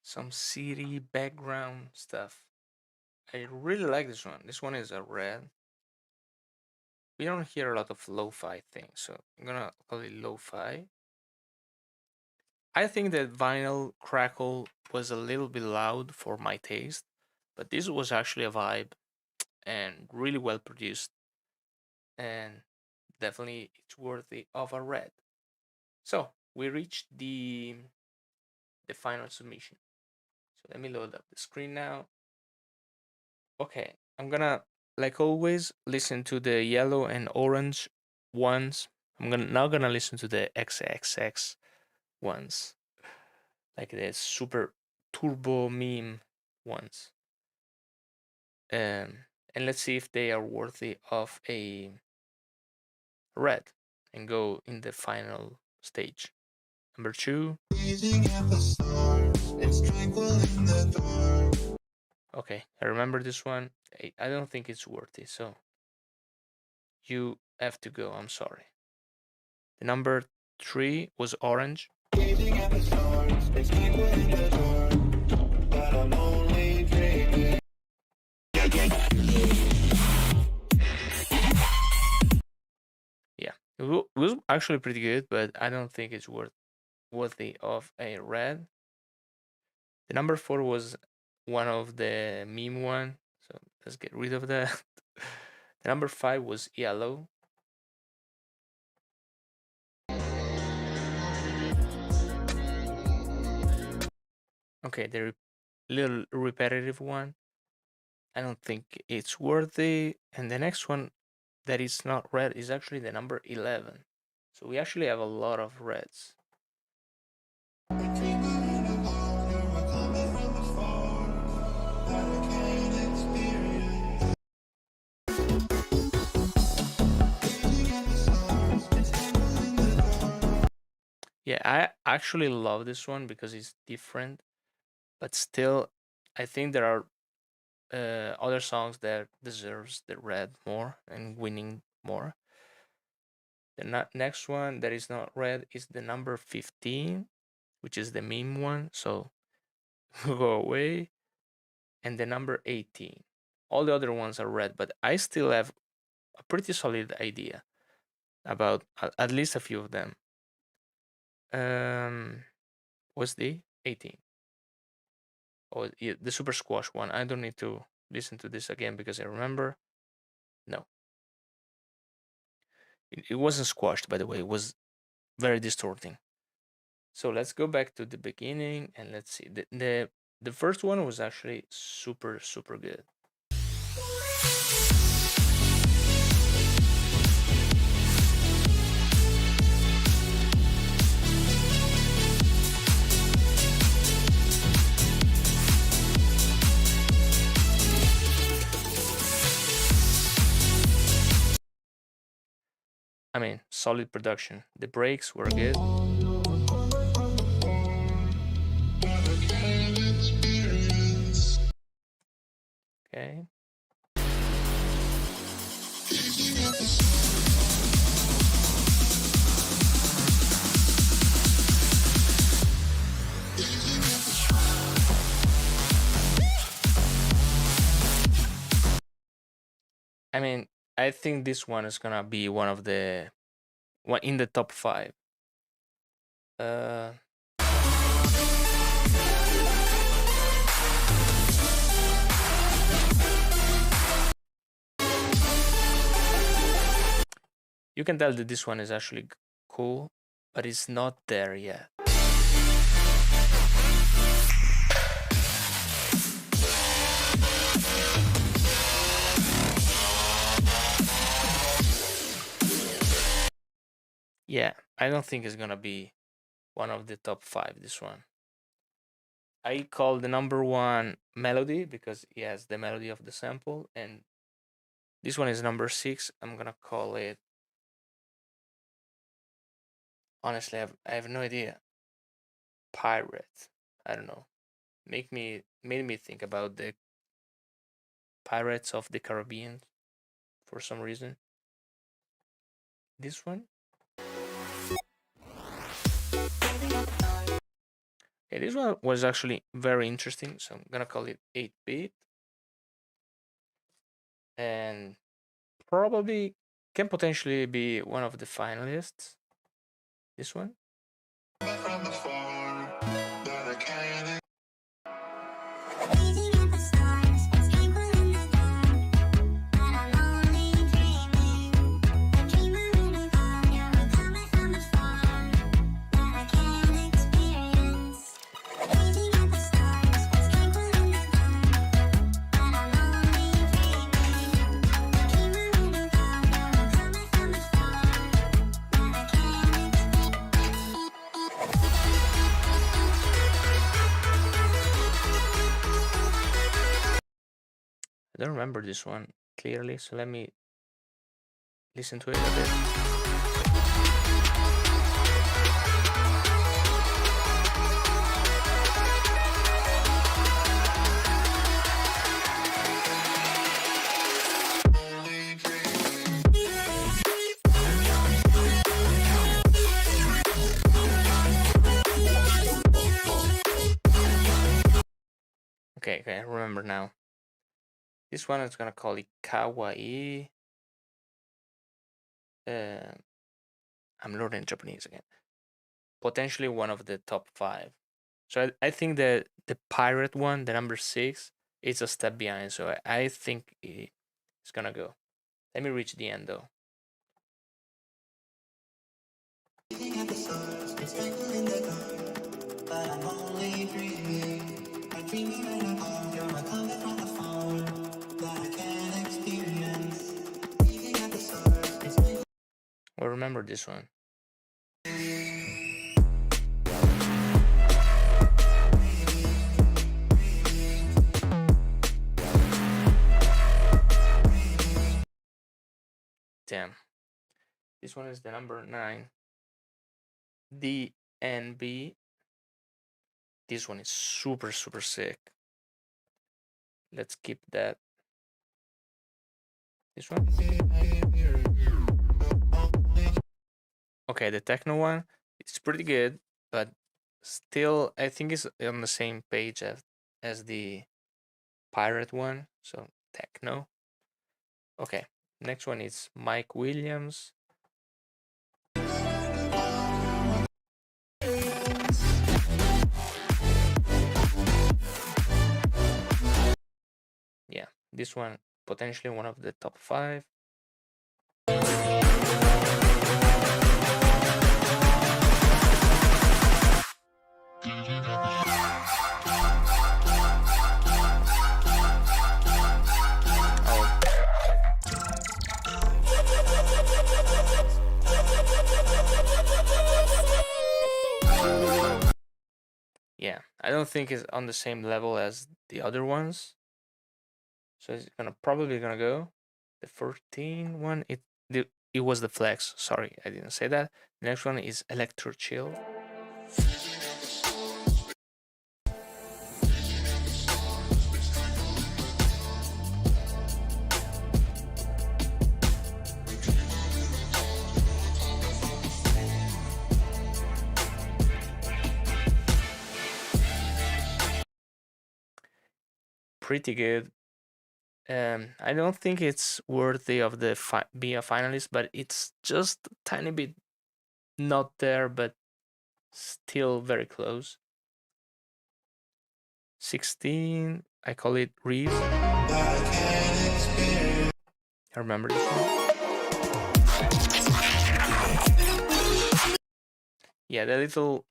Some city background stuff. I really like this one. This one is a red. We don't hear a lot of lo-fi things, so I'm gonna call it lo-fi. I think that vinyl crackle was a little bit loud for my taste, but this was actually a vibe and really well produced, and definitely it's worthy of a red. So we reached the final submission. So let me load up the screen now. Okay, I'm gonna, like always, listen to the yellow and orange ones. I'm gonna now gonna listen to the XXX ones, like the super turbo meme ones. And let's see if they are worthy of a red and go in the final stage. Number two. Gazing at the stars, it's tranquil in the dark. Okay, I remember this one. I don't think it's worthy, so you have to go. I'm sorry. The number three was orange. Gazing at the stars, it's tranquil in the dark. But I'm only dreaming. Yeah, it was actually pretty good, but I don't think it's worthy of a red. The number four was one of the meme one, so let's get rid of that. The number five was yellow. Okay, the little repetitive one. I don't think it's worthy. And the next one that is not red is actually the number 11. So we actually have a lot of reds. Yeah, I actually love this one because it's different, but still, I think there are other songs that deserves the red more and winning more. The next one that is not red is the number 15, which is the meme one. So go away. And the number 18. All the other ones are red, but I still have a pretty solid idea about at least a few of them. What's the 18? Oh, yeah, the Super Squash one. I don't need to listen to this again because I remember. No, it wasn't squashed, by the way. It was very distorting. So let's go back to the beginning and let's see. The first one was actually super good. I mean, solid production. The breaks were good. Okay. I mean, I think this one is gonna be one of the one in the top 5. Uh, you can tell that this one is actually cool, but it's not there yet. Yeah, I don't think it's gonna be one of the top 5. This one. I call the number 1 melody because it has the melody of the sample, and this one is number 6. I'm gonna call it. Honestly, I have no idea. Pirate. I don't know. Made me think about the Pirates of the Caribbean for some reason. This one. Okay, this one was actually very interesting, so I'm gonna call it 8-bit, and probably can potentially be one of the finalists. This one. I don't remember this one clearly, so let me listen to it a bit. Okay, I remember now. This one is gonna call it Kawaii. I'm learning Japanese again. Potentially one of the top 5. So I think that the pirate one, the number 6, is a step behind. So I think it's gonna go. Let me reach the end though. Well, remember this one. Damn. This one is the number 9. DNB. This one is super, super sick. Let's keep that. This one. Okay, the techno one, it's pretty good, but still, I think it's on the same page as the pirate one. So techno. Okay, next one is Mike Williams. Yeah, this one potentially one of the top 5. Oh. Yeah, I don't think it's on the same level as the other ones. So it's probably gonna go. The 14 one, it was the flex. Sorry, I didn't say that. The next one is Electro Chill. Pretty good. I don't think it's worthy of the be a finalist, but it's just a tiny bit not there, but still very close. 16, I call it Reef. I remember this one. Yeah, the little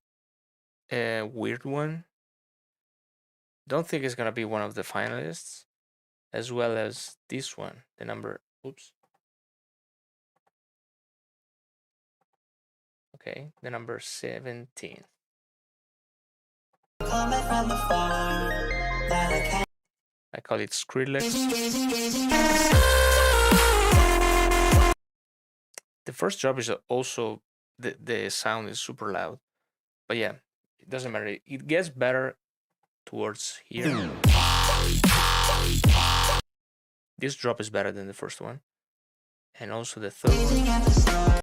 weird one. Don't think it's gonna be one of the finalists, as well as this one, the number. Oops. Okay, the number 17. I call it Skrillex. The first drop is also the sound is super loud, but yeah, it doesn't matter. It gets better towards here. This drop is better than the first one, and also the third one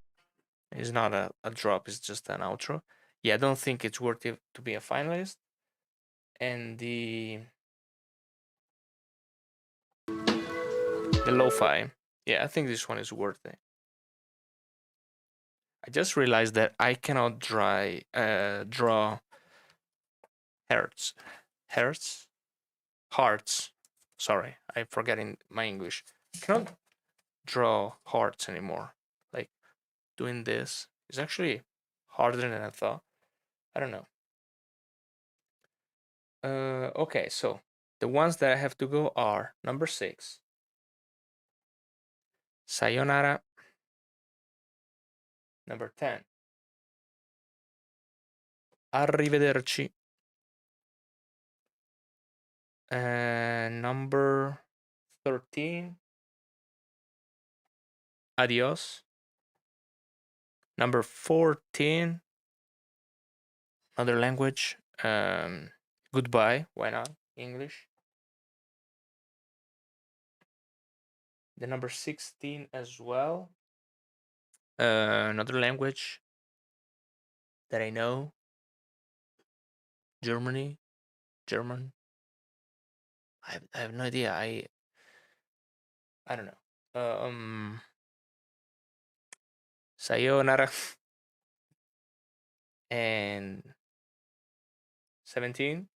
is not a drop; it's just an outro. Yeah, I don't think it's worth it to be a finalist. And the lo-fi, yeah, I think this one is worth it. I just realized that I cannot draw hearts. Sorry, I'm forgetting my English. I cannot draw hearts anymore. Like doing this is actually harder than I thought. I don't know. Okay, so the ones that I have to go are number 6, Sayonara. Number 10, Arrivederci. Number 13, Adios. Number 14, another language, Goodbye. Why not? English. The number 16 as well, another language that I know, German. I have no idea. I don't know. Sayonara. And 17,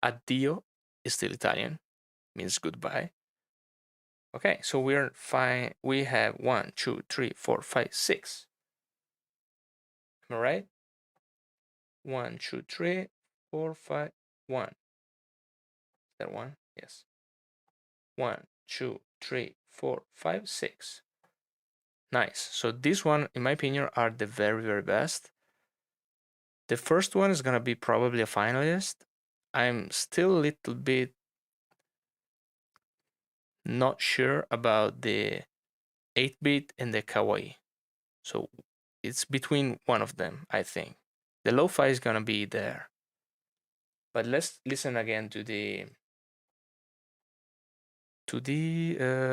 addio is still Italian, means goodbye. Okay, so we're fine. We have 1, 2, 3, 4, 5, 6. Am I right? 1, 2, 3, 4, 5, 1. That one, yes. 1, 2, 3, 4, 5, 6. Nice. So this one, in my opinion, are the very, very best. The first one is gonna be probably a finalist. I'm still a little bit not sure about the 8-bit and the kawaii. So it's between one of them, I think. The lo-fi is gonna be there. But let's listen again to the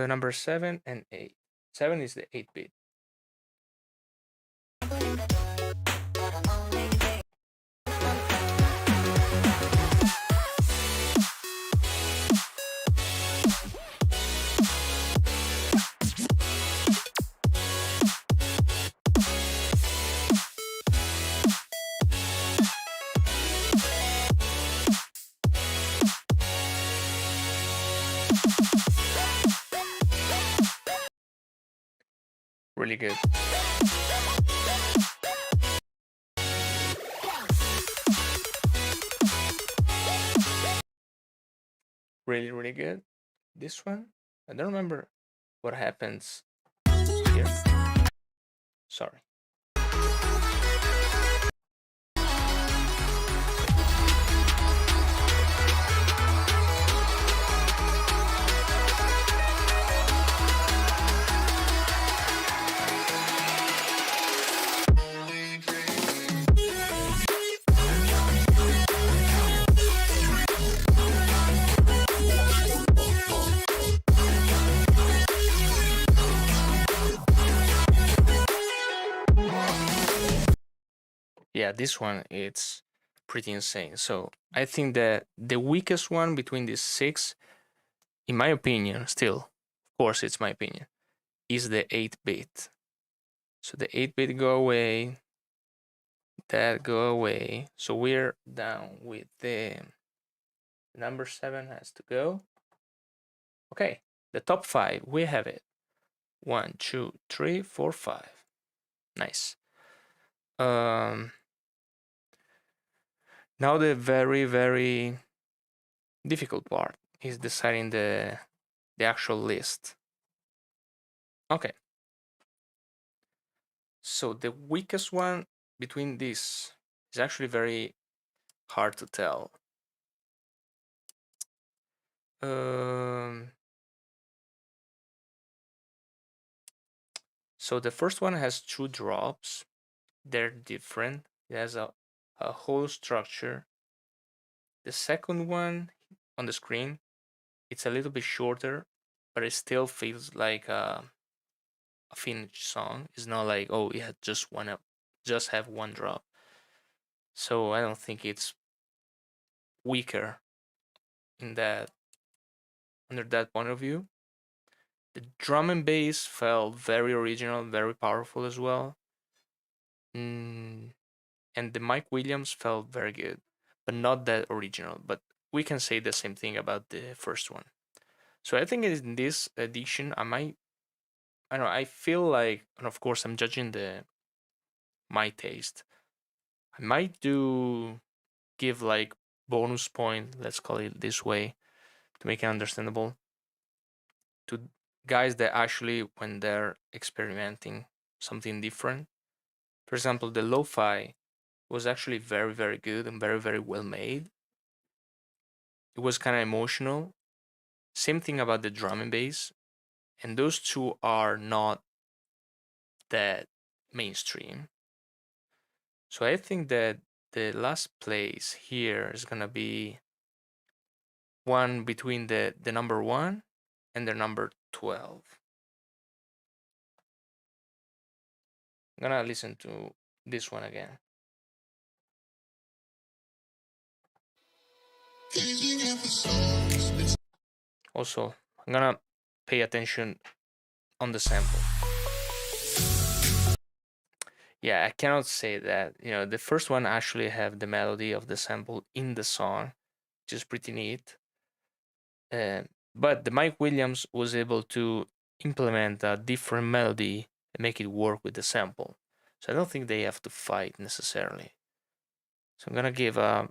number 7 and 8. 7 is the 8-bit. Really good. Really, really good. This one, I don't remember what happens here. Sorry. Yeah, this one it's pretty insane. So I think that the weakest one between these 6, in my opinion, still, of course, it's my opinion, is the 8-bit. So the 8-bit go away, that go away. So we're down with the number 7 has to go. Okay, the top 5, we have it. 1, 2, 3, 4, 5. Nice. Now the very, very difficult part is deciding the actual list. Okay. So the weakest one between these is actually very hard to tell. So the first one has 2 drops. They're different. It has a whole structure. The second one on the screen, it's a little bit shorter, but it still feels like a finished song. It's not like, oh, it had just have one drop. So I don't think it's weaker in that under that point of view. The drum and bass felt very original, very powerful as well. And the Mike Williams felt very good, but not that original. But we can say the same thing about the first one. So I think in this edition, I don't know, I feel like, and of course I'm judging my taste. I might give like bonus point, let's call it this way, to make it understandable, to guys that actually, when they're experimenting something different. For example, the lo-fi was actually very, very good and very, very well made. It was kind of emotional. Same thing about the drum and bass. And those two are not that mainstream. So I think that the last place here is gonna be one between the number 1 and the number 12. I'm gonna listen to this one again. Also, I'm gonna pay attention on the sample. Yeah, I cannot say that. The first one actually have the melody of the sample in the song, which is pretty neat. But the Mike Williams was able to implement a different melody and make it work with the sample. So I don't think they have to fight necessarily. So I'm gonna give a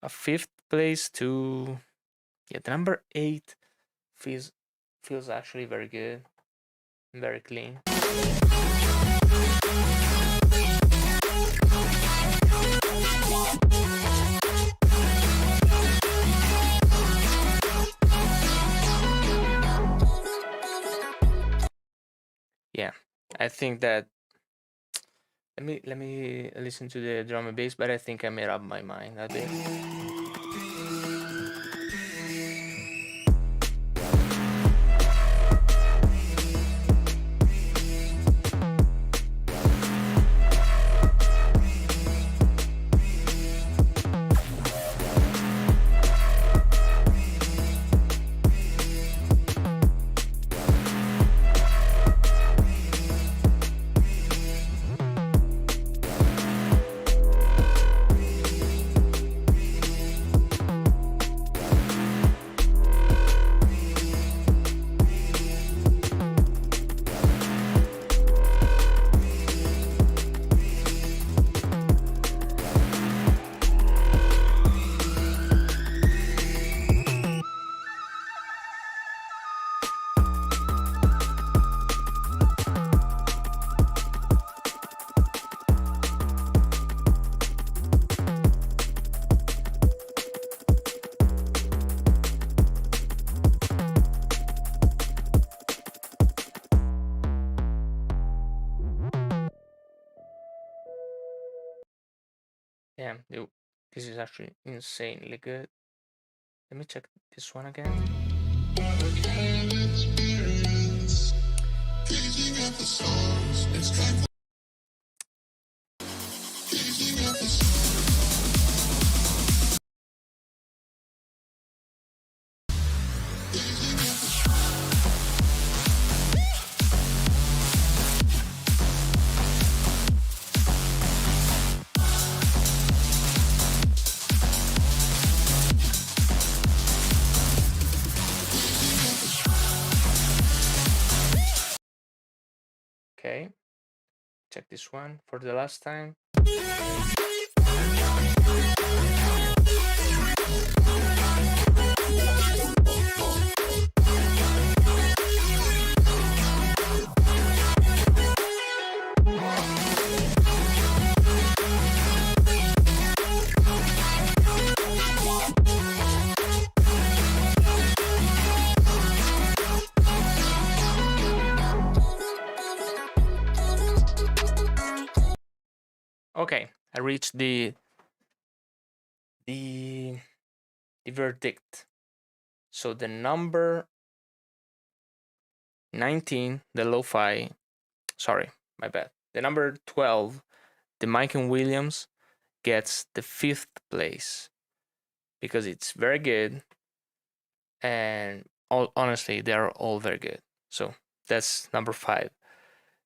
5th place to the number 8 feels actually very good, very clean. Yeah, I think that let me listen to the drum and bass, but I think I made up my mind a bit. Yeah, this is actually insanely good. Let me check this one again. Okay, check this one for the last time. Okay, I reached the verdict. So the number 19, the lo-fi, sorry, my bad. The number 12, the Mike and Williams, gets the 5th place because it's very good, and honestly, they are all very good. So that's number 5.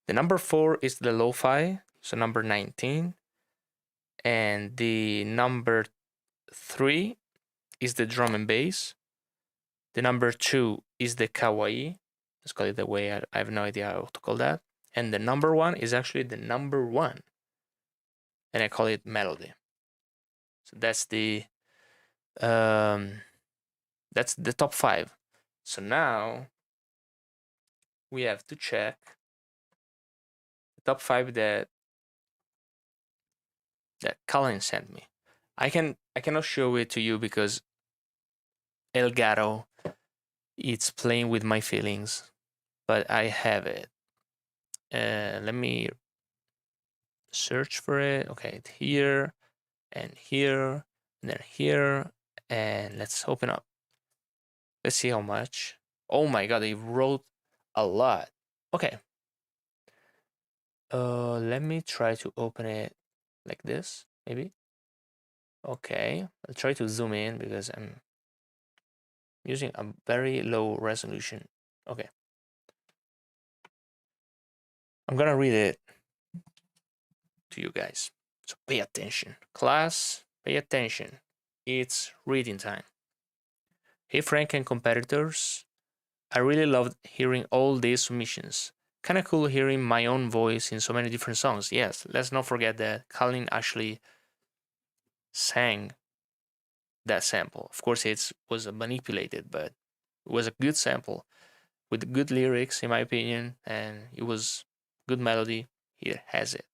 The number 4 is the lo-fi, so number 19, and the number 3 is the drum and bass. The number 2 is the kawaii. Let's call it the way. I have no idea how to call that. And the number 1 is actually the number 1, and I call it melody. So that's the top 5. So now we have to check the top 5 that Kallyn sent me. I cannot show it to you because Elgato, it's playing with my feelings, but I have it. Let me search for it. Okay, here and here and then here, and let's open up. Let's see how much. Oh my god, they wrote a lot. Okay. Let me try to open it like this, maybe. Okay, I'll try to zoom in because I'm using a very low resolution. Okay. I'm gonna read it to you guys. So pay attention. Class, pay attention. It's reading time. Hey Frank and competitors. I really loved hearing all these submissions. Kinda cool hearing my own voice in so many different songs. Yes, let's not forget that Kallyn actually sang that sample. Of course, it was manipulated, but it was a good sample with good lyrics, in my opinion, and it was good melody. Here has it.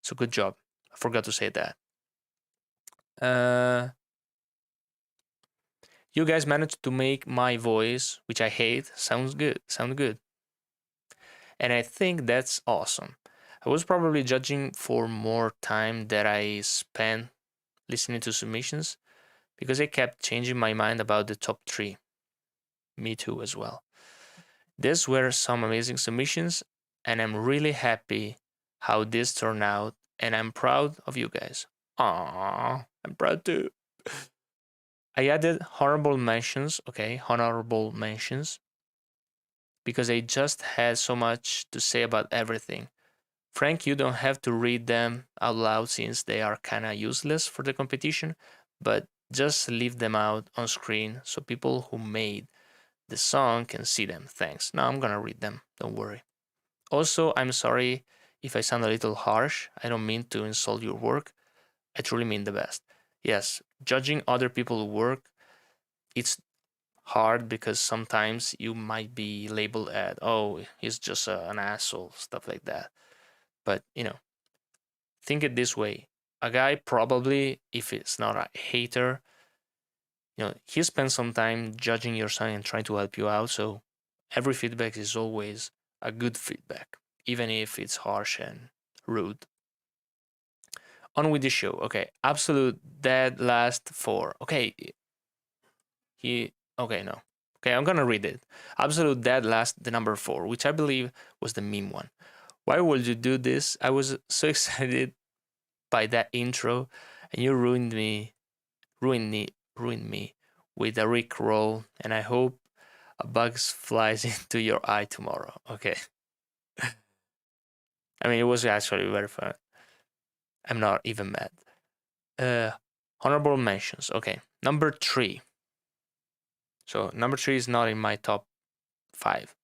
So good job. I forgot to say that. Uh, you guys managed to make my voice, which I hate, sound good. And I think that's awesome. I was probably judging for more time that I spent listening to submissions because I kept changing my mind about the top 3. Me too as well. These were some amazing submissions and I'm really happy how this turned out and I'm proud of you guys. Aww, I'm proud too. I added honorable mentions because I just had so much to say about everything. Frank, you don't have to read them out loud since they are kinda useless for the competition, but just leave them out on screen so people who made the song can see them. Thanks. No, I'm gonna read them, don't worry. Also, I'm sorry if I sound a little harsh. I don't mean to insult your work. I truly mean the best. Yes, judging other people's work, it's hard because sometimes you might be labeled as, oh, he's just an asshole, stuff like that. But, think it this way. A guy probably, if it's not a hater, he spends some time judging your song and trying to help you out. So every feedback is always a good feedback, even if it's harsh and rude. On with the show. Okay, absolute dead last 4. Okay, no. Okay, I'm gonna read it. Absolute dead last, the number 4, which I believe was the meme one. Why would you do this? I was so excited by that intro, and you ruined me with a Rick roll, and I hope a bug flies into your eye tomorrow. Okay. I mean, it was actually very fun. I'm not even mad. Honorable mentions. Okay. Number 3. So, number 3 is not in my top 5.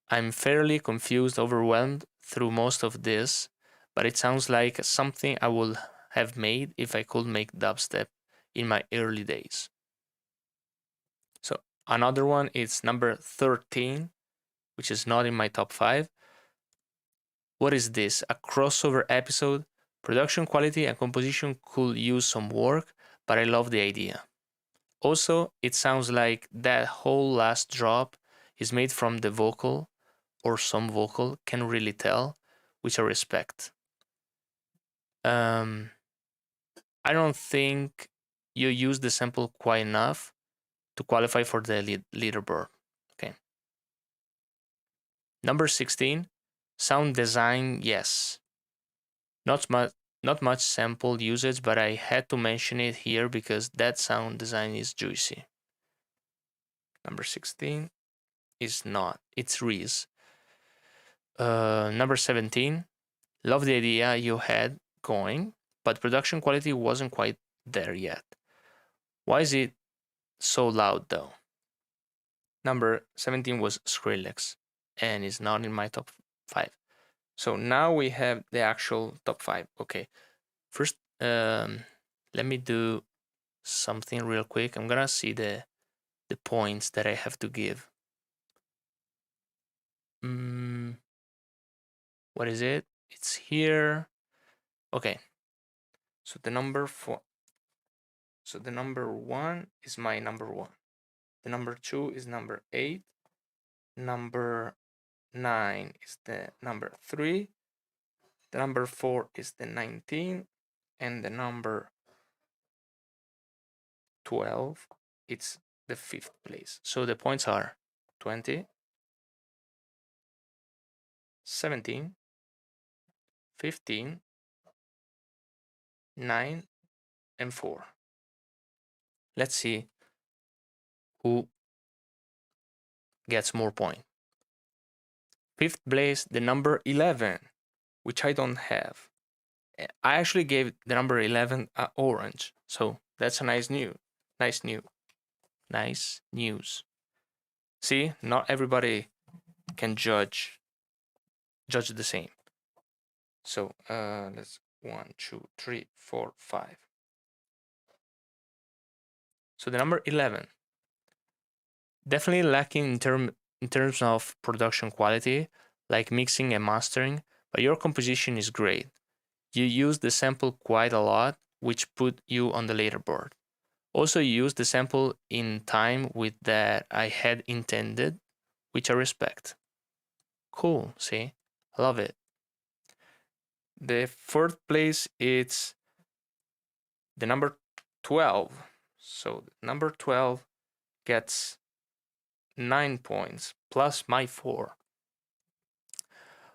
I'm fairly confused, overwhelmed through most of this, but it sounds like something I would have made if I could make dubstep in my early days. So another one is number 13, which is not in my top 5. What is this? A crossover episode? Production quality and composition could use some work, but I love the idea. Also, it sounds like that whole last drop is made from the vocal or some vocal, can really tell, which I respect. I don't think you use the sample quite enough to qualify for the leaderboard. Okay. Number 16, sound design, yes. Not much sample usage, but I had to mention it here because that sound design is juicy. Number 16 is not. It's Reese. Number 17, love the idea you had going, but production quality wasn't quite there yet. Why is it so loud though? Number 17 was Skrillex and is not in my top 5. So now we have the actual top 5. Okay. First, let me do something real quick. I'm gonna see the points that I have to give. What is it? It's here. Okay. So the number 4. So the number 1 is my number 1. The number 2 is number 8. Number 9 is the number 3. The number 4 is the 19. And the number 12, it's the 5th place. So the points are 20, 17, 15, 9, and 4. Let's see who gets more points. 5th place, the number 11, which I don't have. I actually gave the number 11 orange, so that's a nice news. See, not everybody can judge the same. So let's 1, 2, 3, 4, 5. So the number 11, definitely lacking in terms of production quality, like mixing and mastering, but your composition is great. You use the sample quite a lot, which put you on the leaderboard. Also, you use the sample in time with that I had intended, which I respect. Cool, see? I love it. The fourth place it's the number 12. So number 12 gets 9 points plus my 4.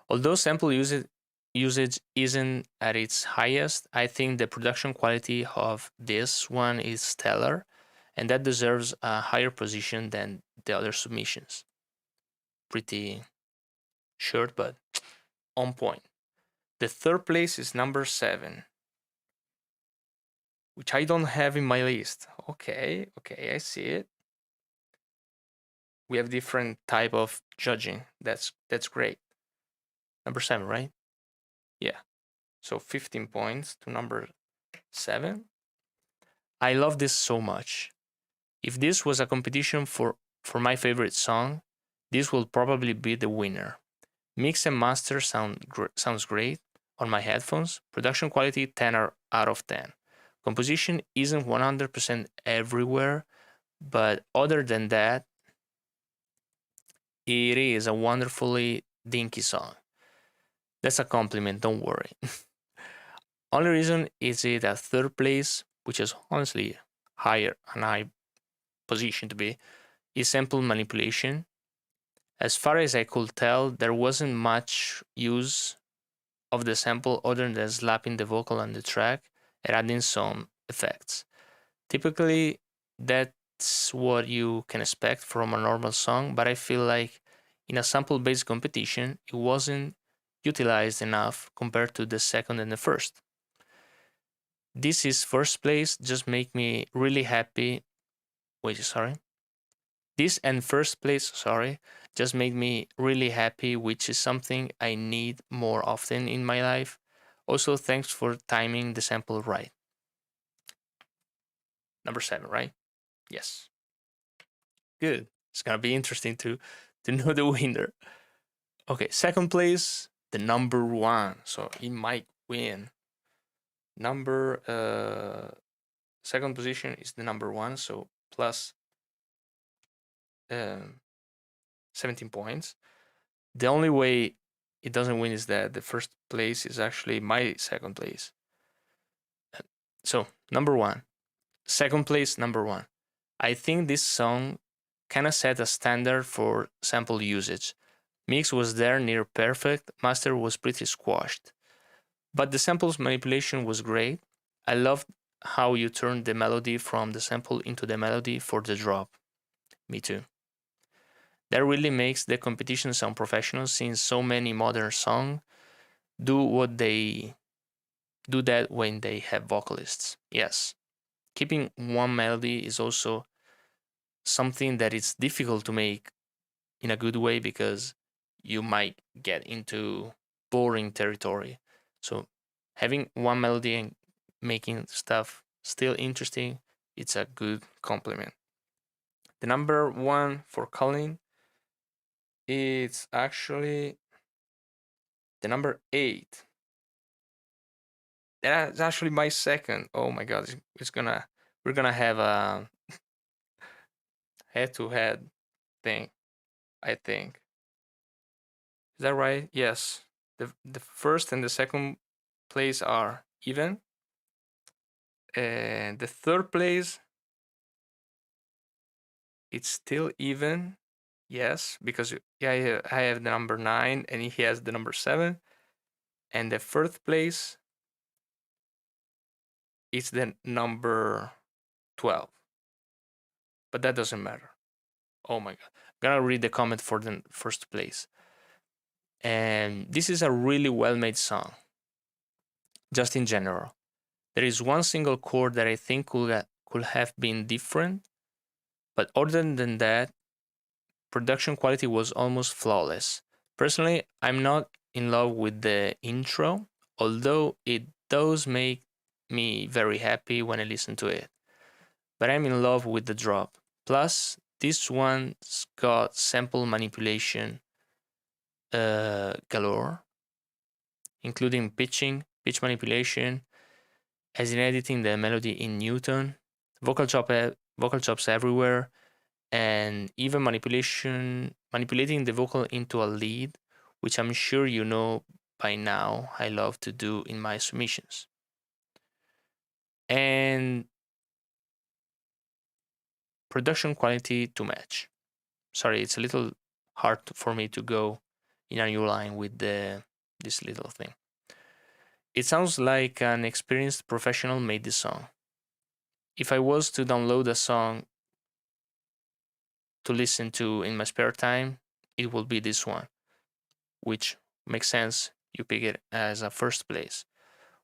Although sample usage isn't at its highest, I think the production quality of this one is stellar, and that deserves a higher position than the other submissions. Pretty short, but on point. The third place is number 7, which I don't have in my list. Okay, I see it. We have different type of judging. That's great. Number 7, right? Yeah. So 15 points to number 7. I love this so much. If this was a competition for my favorite song, this will probably be the winner. Mix and master sounds great on my headphones. Production quality 10 out of 10. Composition isn't 100% everywhere, but other than that, it is a wonderfully dinky song. That's a compliment, don't worry. Only reason is it at third place, which is honestly higher and high position to be, is sample manipulation. As far as I could tell, there wasn't much use of the sample other than slapping the vocal on the track and adding some effects. Typically, that's what you can expect from a normal song, but I feel like in a sample based competition, it wasn't utilized enough compared to the second and the first. This is first place, just make me really happy. Wait, sorry. This and first place, sorry, just made me really happy, which is something I need more often in my life. Also, thanks for timing the sample right. Number 7, right? Yes. Good. It's gonna be interesting to know the winner. Okay, second place, the number 1. So he might win. Second position is the number 1, so plus 17 points. The only way it doesn't win is that the first place is actually my second place. So, number 1. Second place, number 1. I think this song kind of set a standard for sample usage. Mix was there near perfect, master was pretty squashed. But the sample's manipulation was great. I loved how you turned the melody from the sample into the melody for the drop. Me too. That really makes the competition sound professional since so many modern songs do that when they have vocalists. Yes. Keeping one melody is also something that it's difficult to make in a good way because you might get into boring territory. So having one melody and making stuff still interesting, it's a good compliment. The number 1 for Kallyn, it's actually the number 8. That's actually my second. Oh my god, we're gonna have a head to head thing, I think. Is that right? Yes. The first and the second place are even. And the third place, it's still even. Yes, because yeah, I have the number 9 and he has the number 7. And the fourth place is the number 12. But that doesn't matter. Oh my god. I'm gonna read the comment for the first place. And this is a really well made song. Just in general. There is one single chord that I think could have been different, but other than that, production quality was almost flawless. Personally, I'm not in love with the intro, although it does make me very happy when I listen to it. but I'm in love with the drop. Plus, this one's got sample manipulation galore, including pitch manipulation, as in editing the melody in Newton, vocal chops everywhere, and even manipulating the vocal into a lead, which I'm sure you know by now I love to do in my submissions. And production quality to match. Sorry, it's a little hard for me to go in a new line with this little thing. It sounds like an experienced professional made this song. If I was to download a song to listen to in my spare time, it will be this one, which makes sense. You pick it as a first place.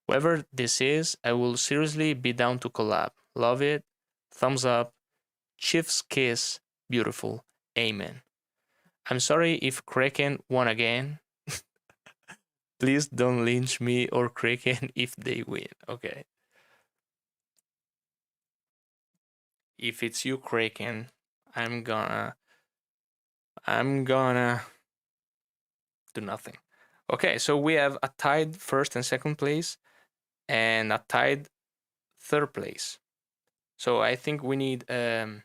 Whoever this is, I will seriously be down to collab. Love it. Thumbs up. Chief's kiss. Beautiful. Amen. I'm sorry if Kraken won again. Please don't lynch me or Kraken if they win. Okay. If it's you, Kraken, I'm gonna do nothing. Okay, so we have a tied first and second place and a tied third place. So I think we need to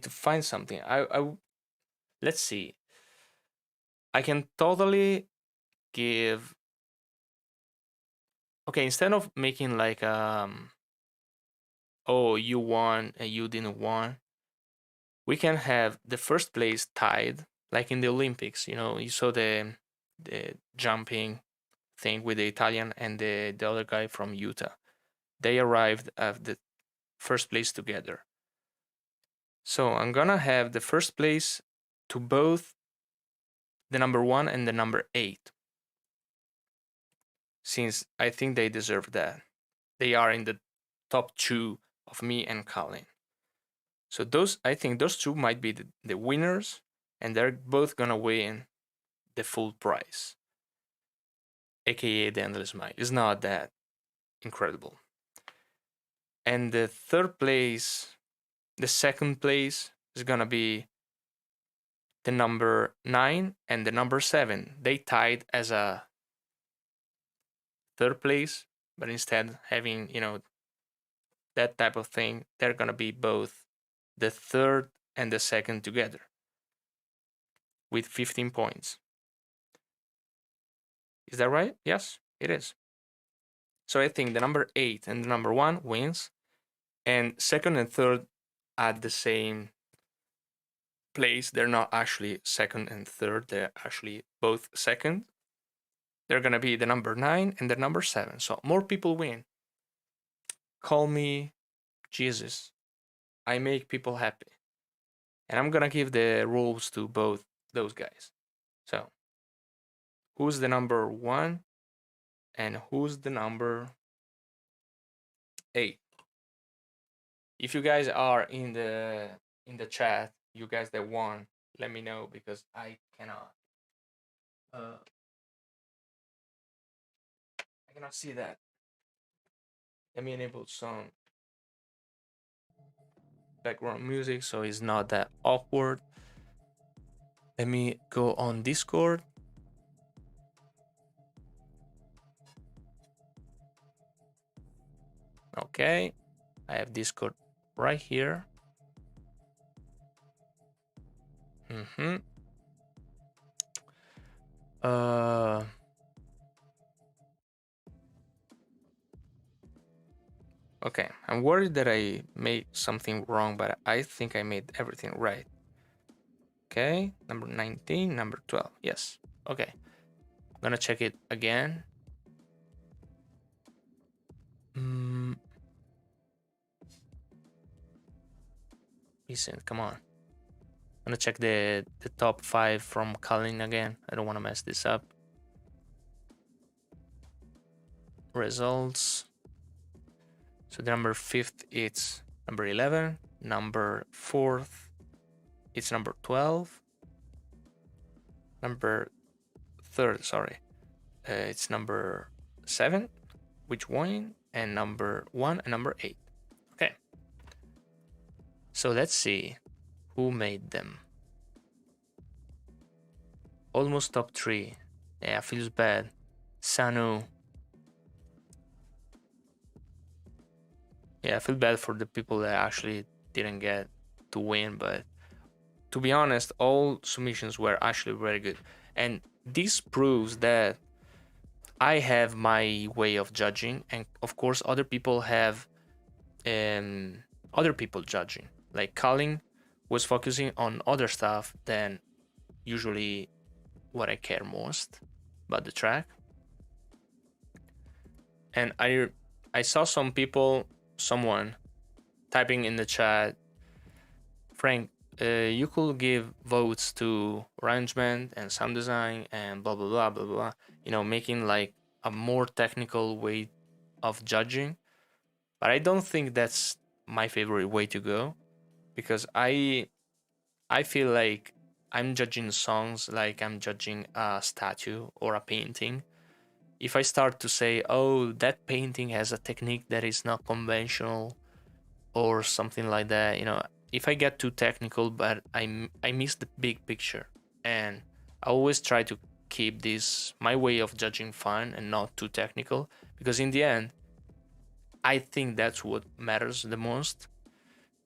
find something. Let's see. I can totally give. Okay, instead of making like oh, you won and you didn't won, we can have the first place tied, like in the Olympics. You know, you saw the jumping thing with the Italian and the other guy from Utah. They arrived at the first place together. So I'm gonna have the first place to both the number 1 and the number 8, since I think they deserve that. They are in the top 2 of me and Kallyn. So I think those two might be the winners, and they're both gonna win the full prize, aka the Endless Mile. It's not that incredible. And the second place is gonna be the number 9 and the number 7. They tied as a third place, but instead having, that type of thing, they're gonna be both the third and the second together with 15 points. Is that right? Yes, it is. So I think the number 8 and the number 1 wins, and second and third at the same place. They're not actually second and third, they're actually both second. They're gonna be the number 9 and the number 7. So more people win. Call me Jesus. I make people happy. And I'm gonna give the rules to both those guys. So who's the number 1 and who's the number 8? If you guys are in the chat, you guys that won, let me know, because I cannot see that. Let me enable some background music so it's not that awkward. Let me go on Discord. Okay, I have Discord right here. Okay, I'm worried that I made something wrong, but I think I made everything right. Okay, number 19, number 12. Yes. Okay, I'm gonna check it again. Listen, come on. I'm gonna check the top 5 from Kallyn again. I don't want to mess this up. Results. So the number 5th it's number 11. Number 4th it's number 12. Number 3rd, sorry, it's number 7, which won, and number 1 and number 8. Okay, So let's see who made them. Almost top 3. Yeah, feels bad. Sanu. Yeah, I feel bad for the people that actually didn't get to win, but to be honest, all submissions were actually very good. And this proves that I have my way of judging, and of course, other people have other people judging. Like Kallyn was focusing on other stuff than usually what I care most about the track. And I saw someone typing in the chat, Frank, you could give votes to arrangement and sound design and blah blah blah blah blah. You know, making like a more technical way of judging. But I don't think that's my favorite way to go, because I feel like I'm judging songs like I'm judging a statue or a painting. If I start to say, oh, that painting has a technique that is not conventional or something like that, you know, if I get too technical, but I miss the big picture. And I always try to keep this my way of judging fun and not too technical, because in the end, I think that's what matters the most.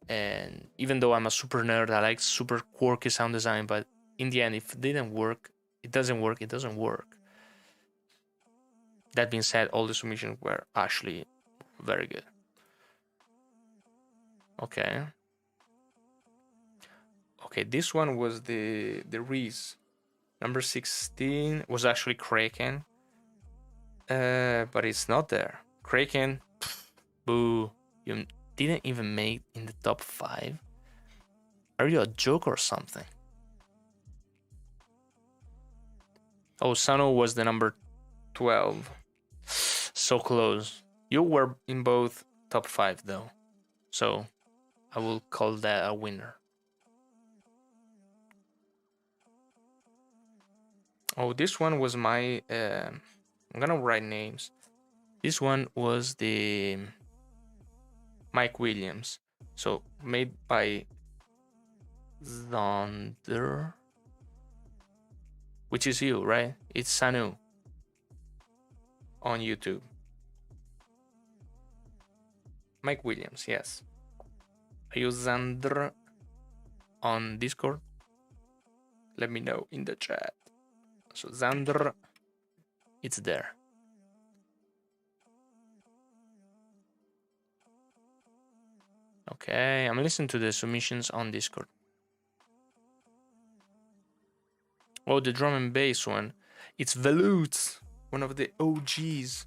And even though I'm a super nerd, I like super quirky sound design, but in the end, if it didn't work, it doesn't work, it doesn't work. That being said, all the submissions were actually very good. Okay. Okay, this one was the Reese. Number 16 was actually Kraken. But it's not there. Kraken, boo. You didn't even make in the top 5. Are you a joke or something? Oh, Sano was the number 12. So close. You were in both top 5 though. So I will call that a winner. Oh, this one was my I'm gonna write names. This one was the Mike Williams. So made by Zonder, which is you, right? It's Sanu on YouTube. Mike Williams, yes. Are you Xander on Discord? Let me know in the chat. So Xander, it's there. Okay, I'm listening to the submissions on Discord. Oh, the drum and bass one. It's Veloot, one of the OGs.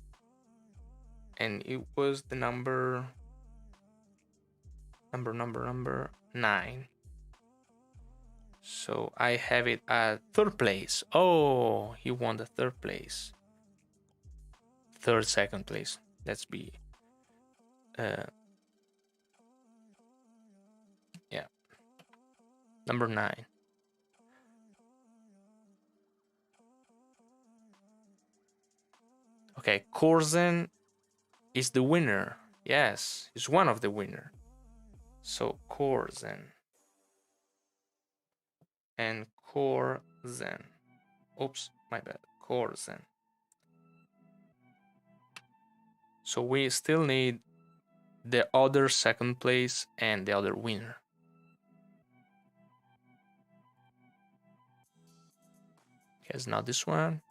And it was the number 9. So I have it at 3rd place. Oh, he won the 3rd place. 3rd, 2nd place. Let's be yeah. Number 9. Okay, Korzen is the winner. Yes, he's one of the winner. So Korzen and Korzen. Oops, my bad. Korzen. So we still need the other 2nd place and the other winner. It's not this one.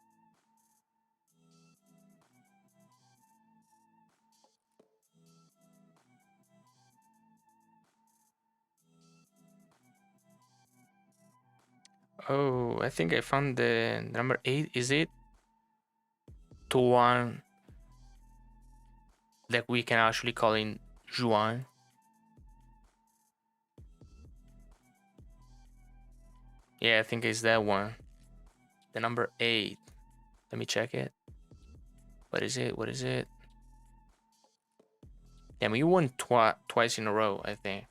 Oh, I think I found the number 8. Is it? To one that we can actually call in Juan. Yeah, I think it's that one. The number 8. Let me check it. What is it? What is it? Damn, you won twice in a row, I think.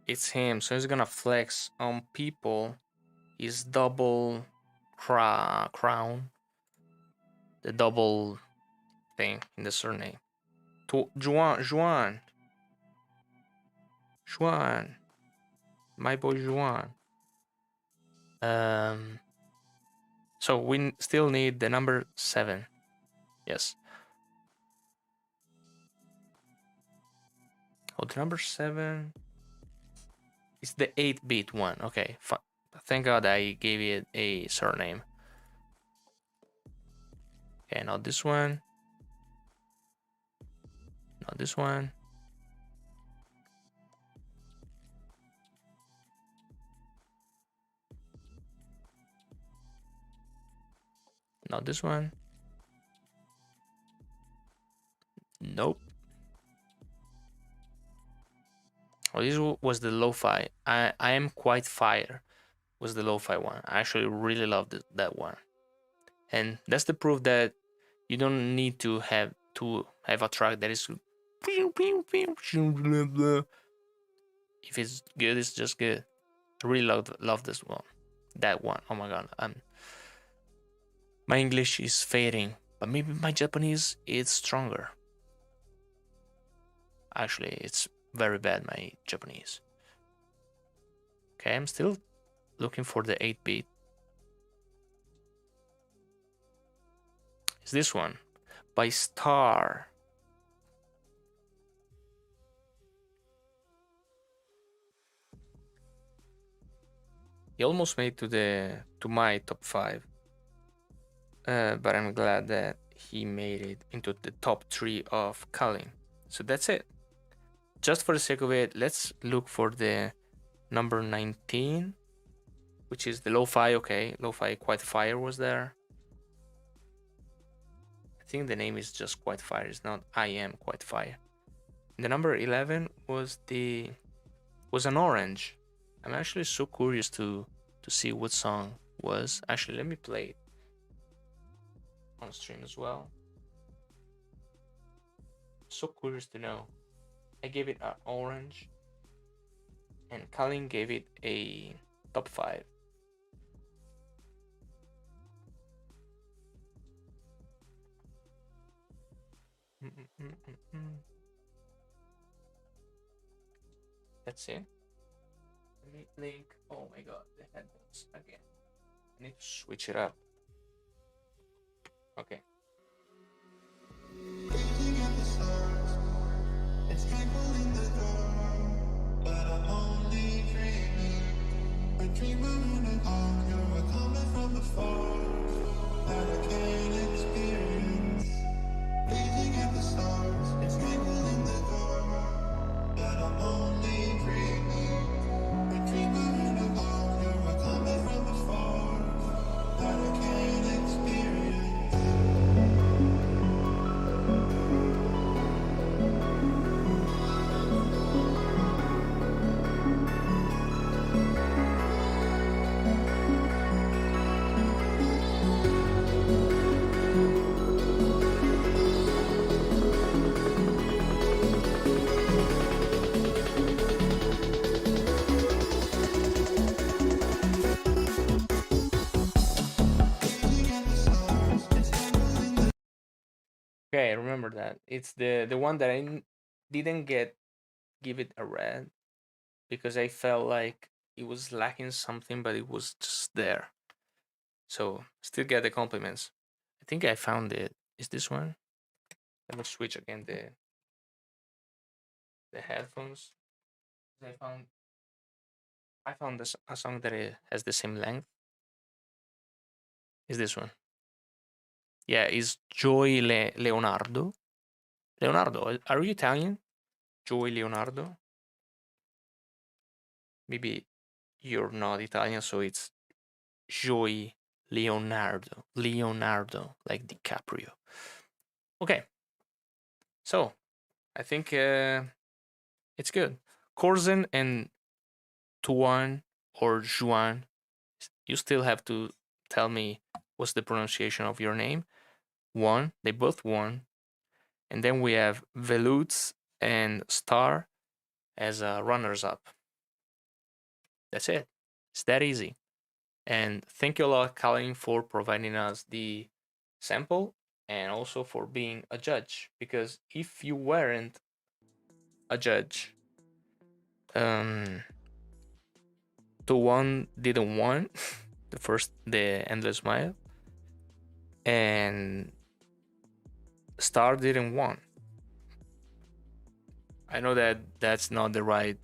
It's him, so he's gonna flex on people his double crown. The double thing in the surname. To Juan, my boy Juan. Um, so we still need the number 7. Yes. Oh, the number 7 is the 8-bit one. Okay, thank God I gave it a surname. Okay, not this one. Not this one. Not this one. Nope. Oh, this was the lo-fi. I am quite fire. Was the lo-fi one. I actually really loved that one, and that's the proof that you don't need to have a track that is. If it's good, it's just good. I really love this one. That one. Oh my god. My English is fading, but maybe my Japanese is stronger. Actually, it's very bad, my Japanese. Okay, I'm still looking for the 8-bit. Is this one by Star? He almost made to my top 5, but I'm glad that he made it into the top 3 of Kallyn. So that's it. Just for the sake of it, let's look for the number 19, which is the lo-fi. Okay, lo-fi quite fire was there. I think the name is just quite fire. It's not I am quite fire. The number 11 was an orange. I'm actually so curious to see what song was. Actually, let me play it on stream as well. So curious to know. I gave it an orange, and Kallyn gave it a top 5. That's it. Let me link. Oh my god, the headphones again. I need to switch it up. Okay. Gazing at the stars, it's twinkle in the dark, but I'm only dreaming. A dreamer in a dark, you're a comet from afar that I can't experience. Gazing at the stars, it's twinkle in the dark, but I'm only dreaming. A dreamer in a dark, you're a comet from afar that I can't experience. Okay, I remember that. It's the one that I didn't give it a red because I felt like it was lacking something, but it was just there. So still get the compliments. I think I found it. Is this one? Let me switch again the headphones. I found a song that has the same length. Is this one? Yeah, is Joy Leonardo. Leonardo, are you Italian? Joy Leonardo? Maybe you're not Italian, so it's Joy Leonardo. Leonardo, like DiCaprio. Okay, so I think it's good. Corzen and Tuan or Juan, you still have to tell me what's the pronunciation of your name. Won, they both won. And then we have Velutz and Star as runners up. That's it. It's that easy. And thank you a lot, Kallyn, for providing us the sample and also for being a judge. Because if you weren't a judge, the one didn't want the endless smile, and Star didn't want. I know that that's not the right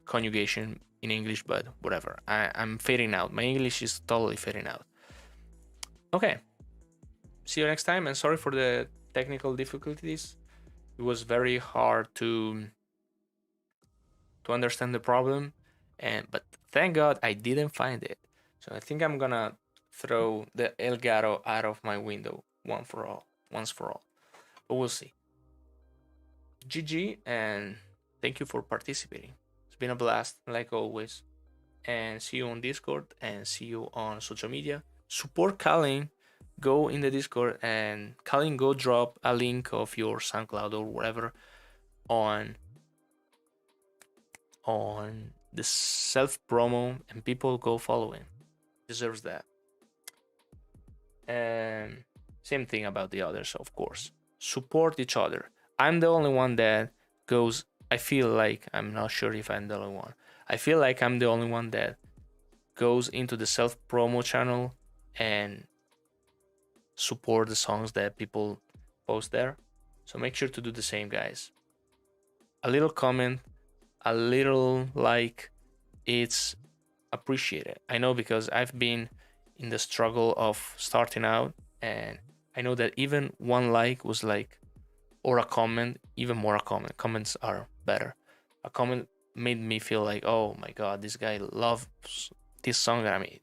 conjugation in English, but whatever. I'm fading out. My English is totally fading out. Okay. See you next time, and sorry for the technical difficulties. It was very hard to understand the problem, but thank God I didn't find it. So I think I'm gonna throw the Elgato out of my window once for all. But we'll see. GG, and thank you for participating. It's been a blast, like always. And see you on Discord and see you on social media. Support Kallyn. Go in the Discord, and Kallyn, go drop a link of your SoundCloud or whatever on the self promo, and people go follow him. Deserves that. And same thing about the others, of course. Support each other. I'm the only one that goes. I feel like, I'm not sure if I'm the only one. I feel like I'm the only one that goes into the self promo channel and support the songs that people post there. So make sure to do the same, guys. A little comment, a little like, it's appreciated. I know, because I've been in the struggle of starting out, and I know that even one like was like, or a comment, even more a comment. Comments are better. A comment made me feel like, oh my god, this guy loves this song that I made.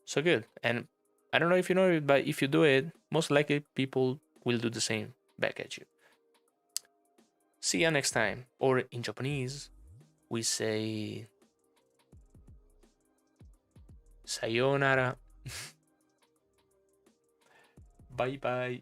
So good. And I don't know if you know it, but if you do it, most likely people will do the same back at you. See you next time. Or in Japanese, we say sayonara. Bye bye.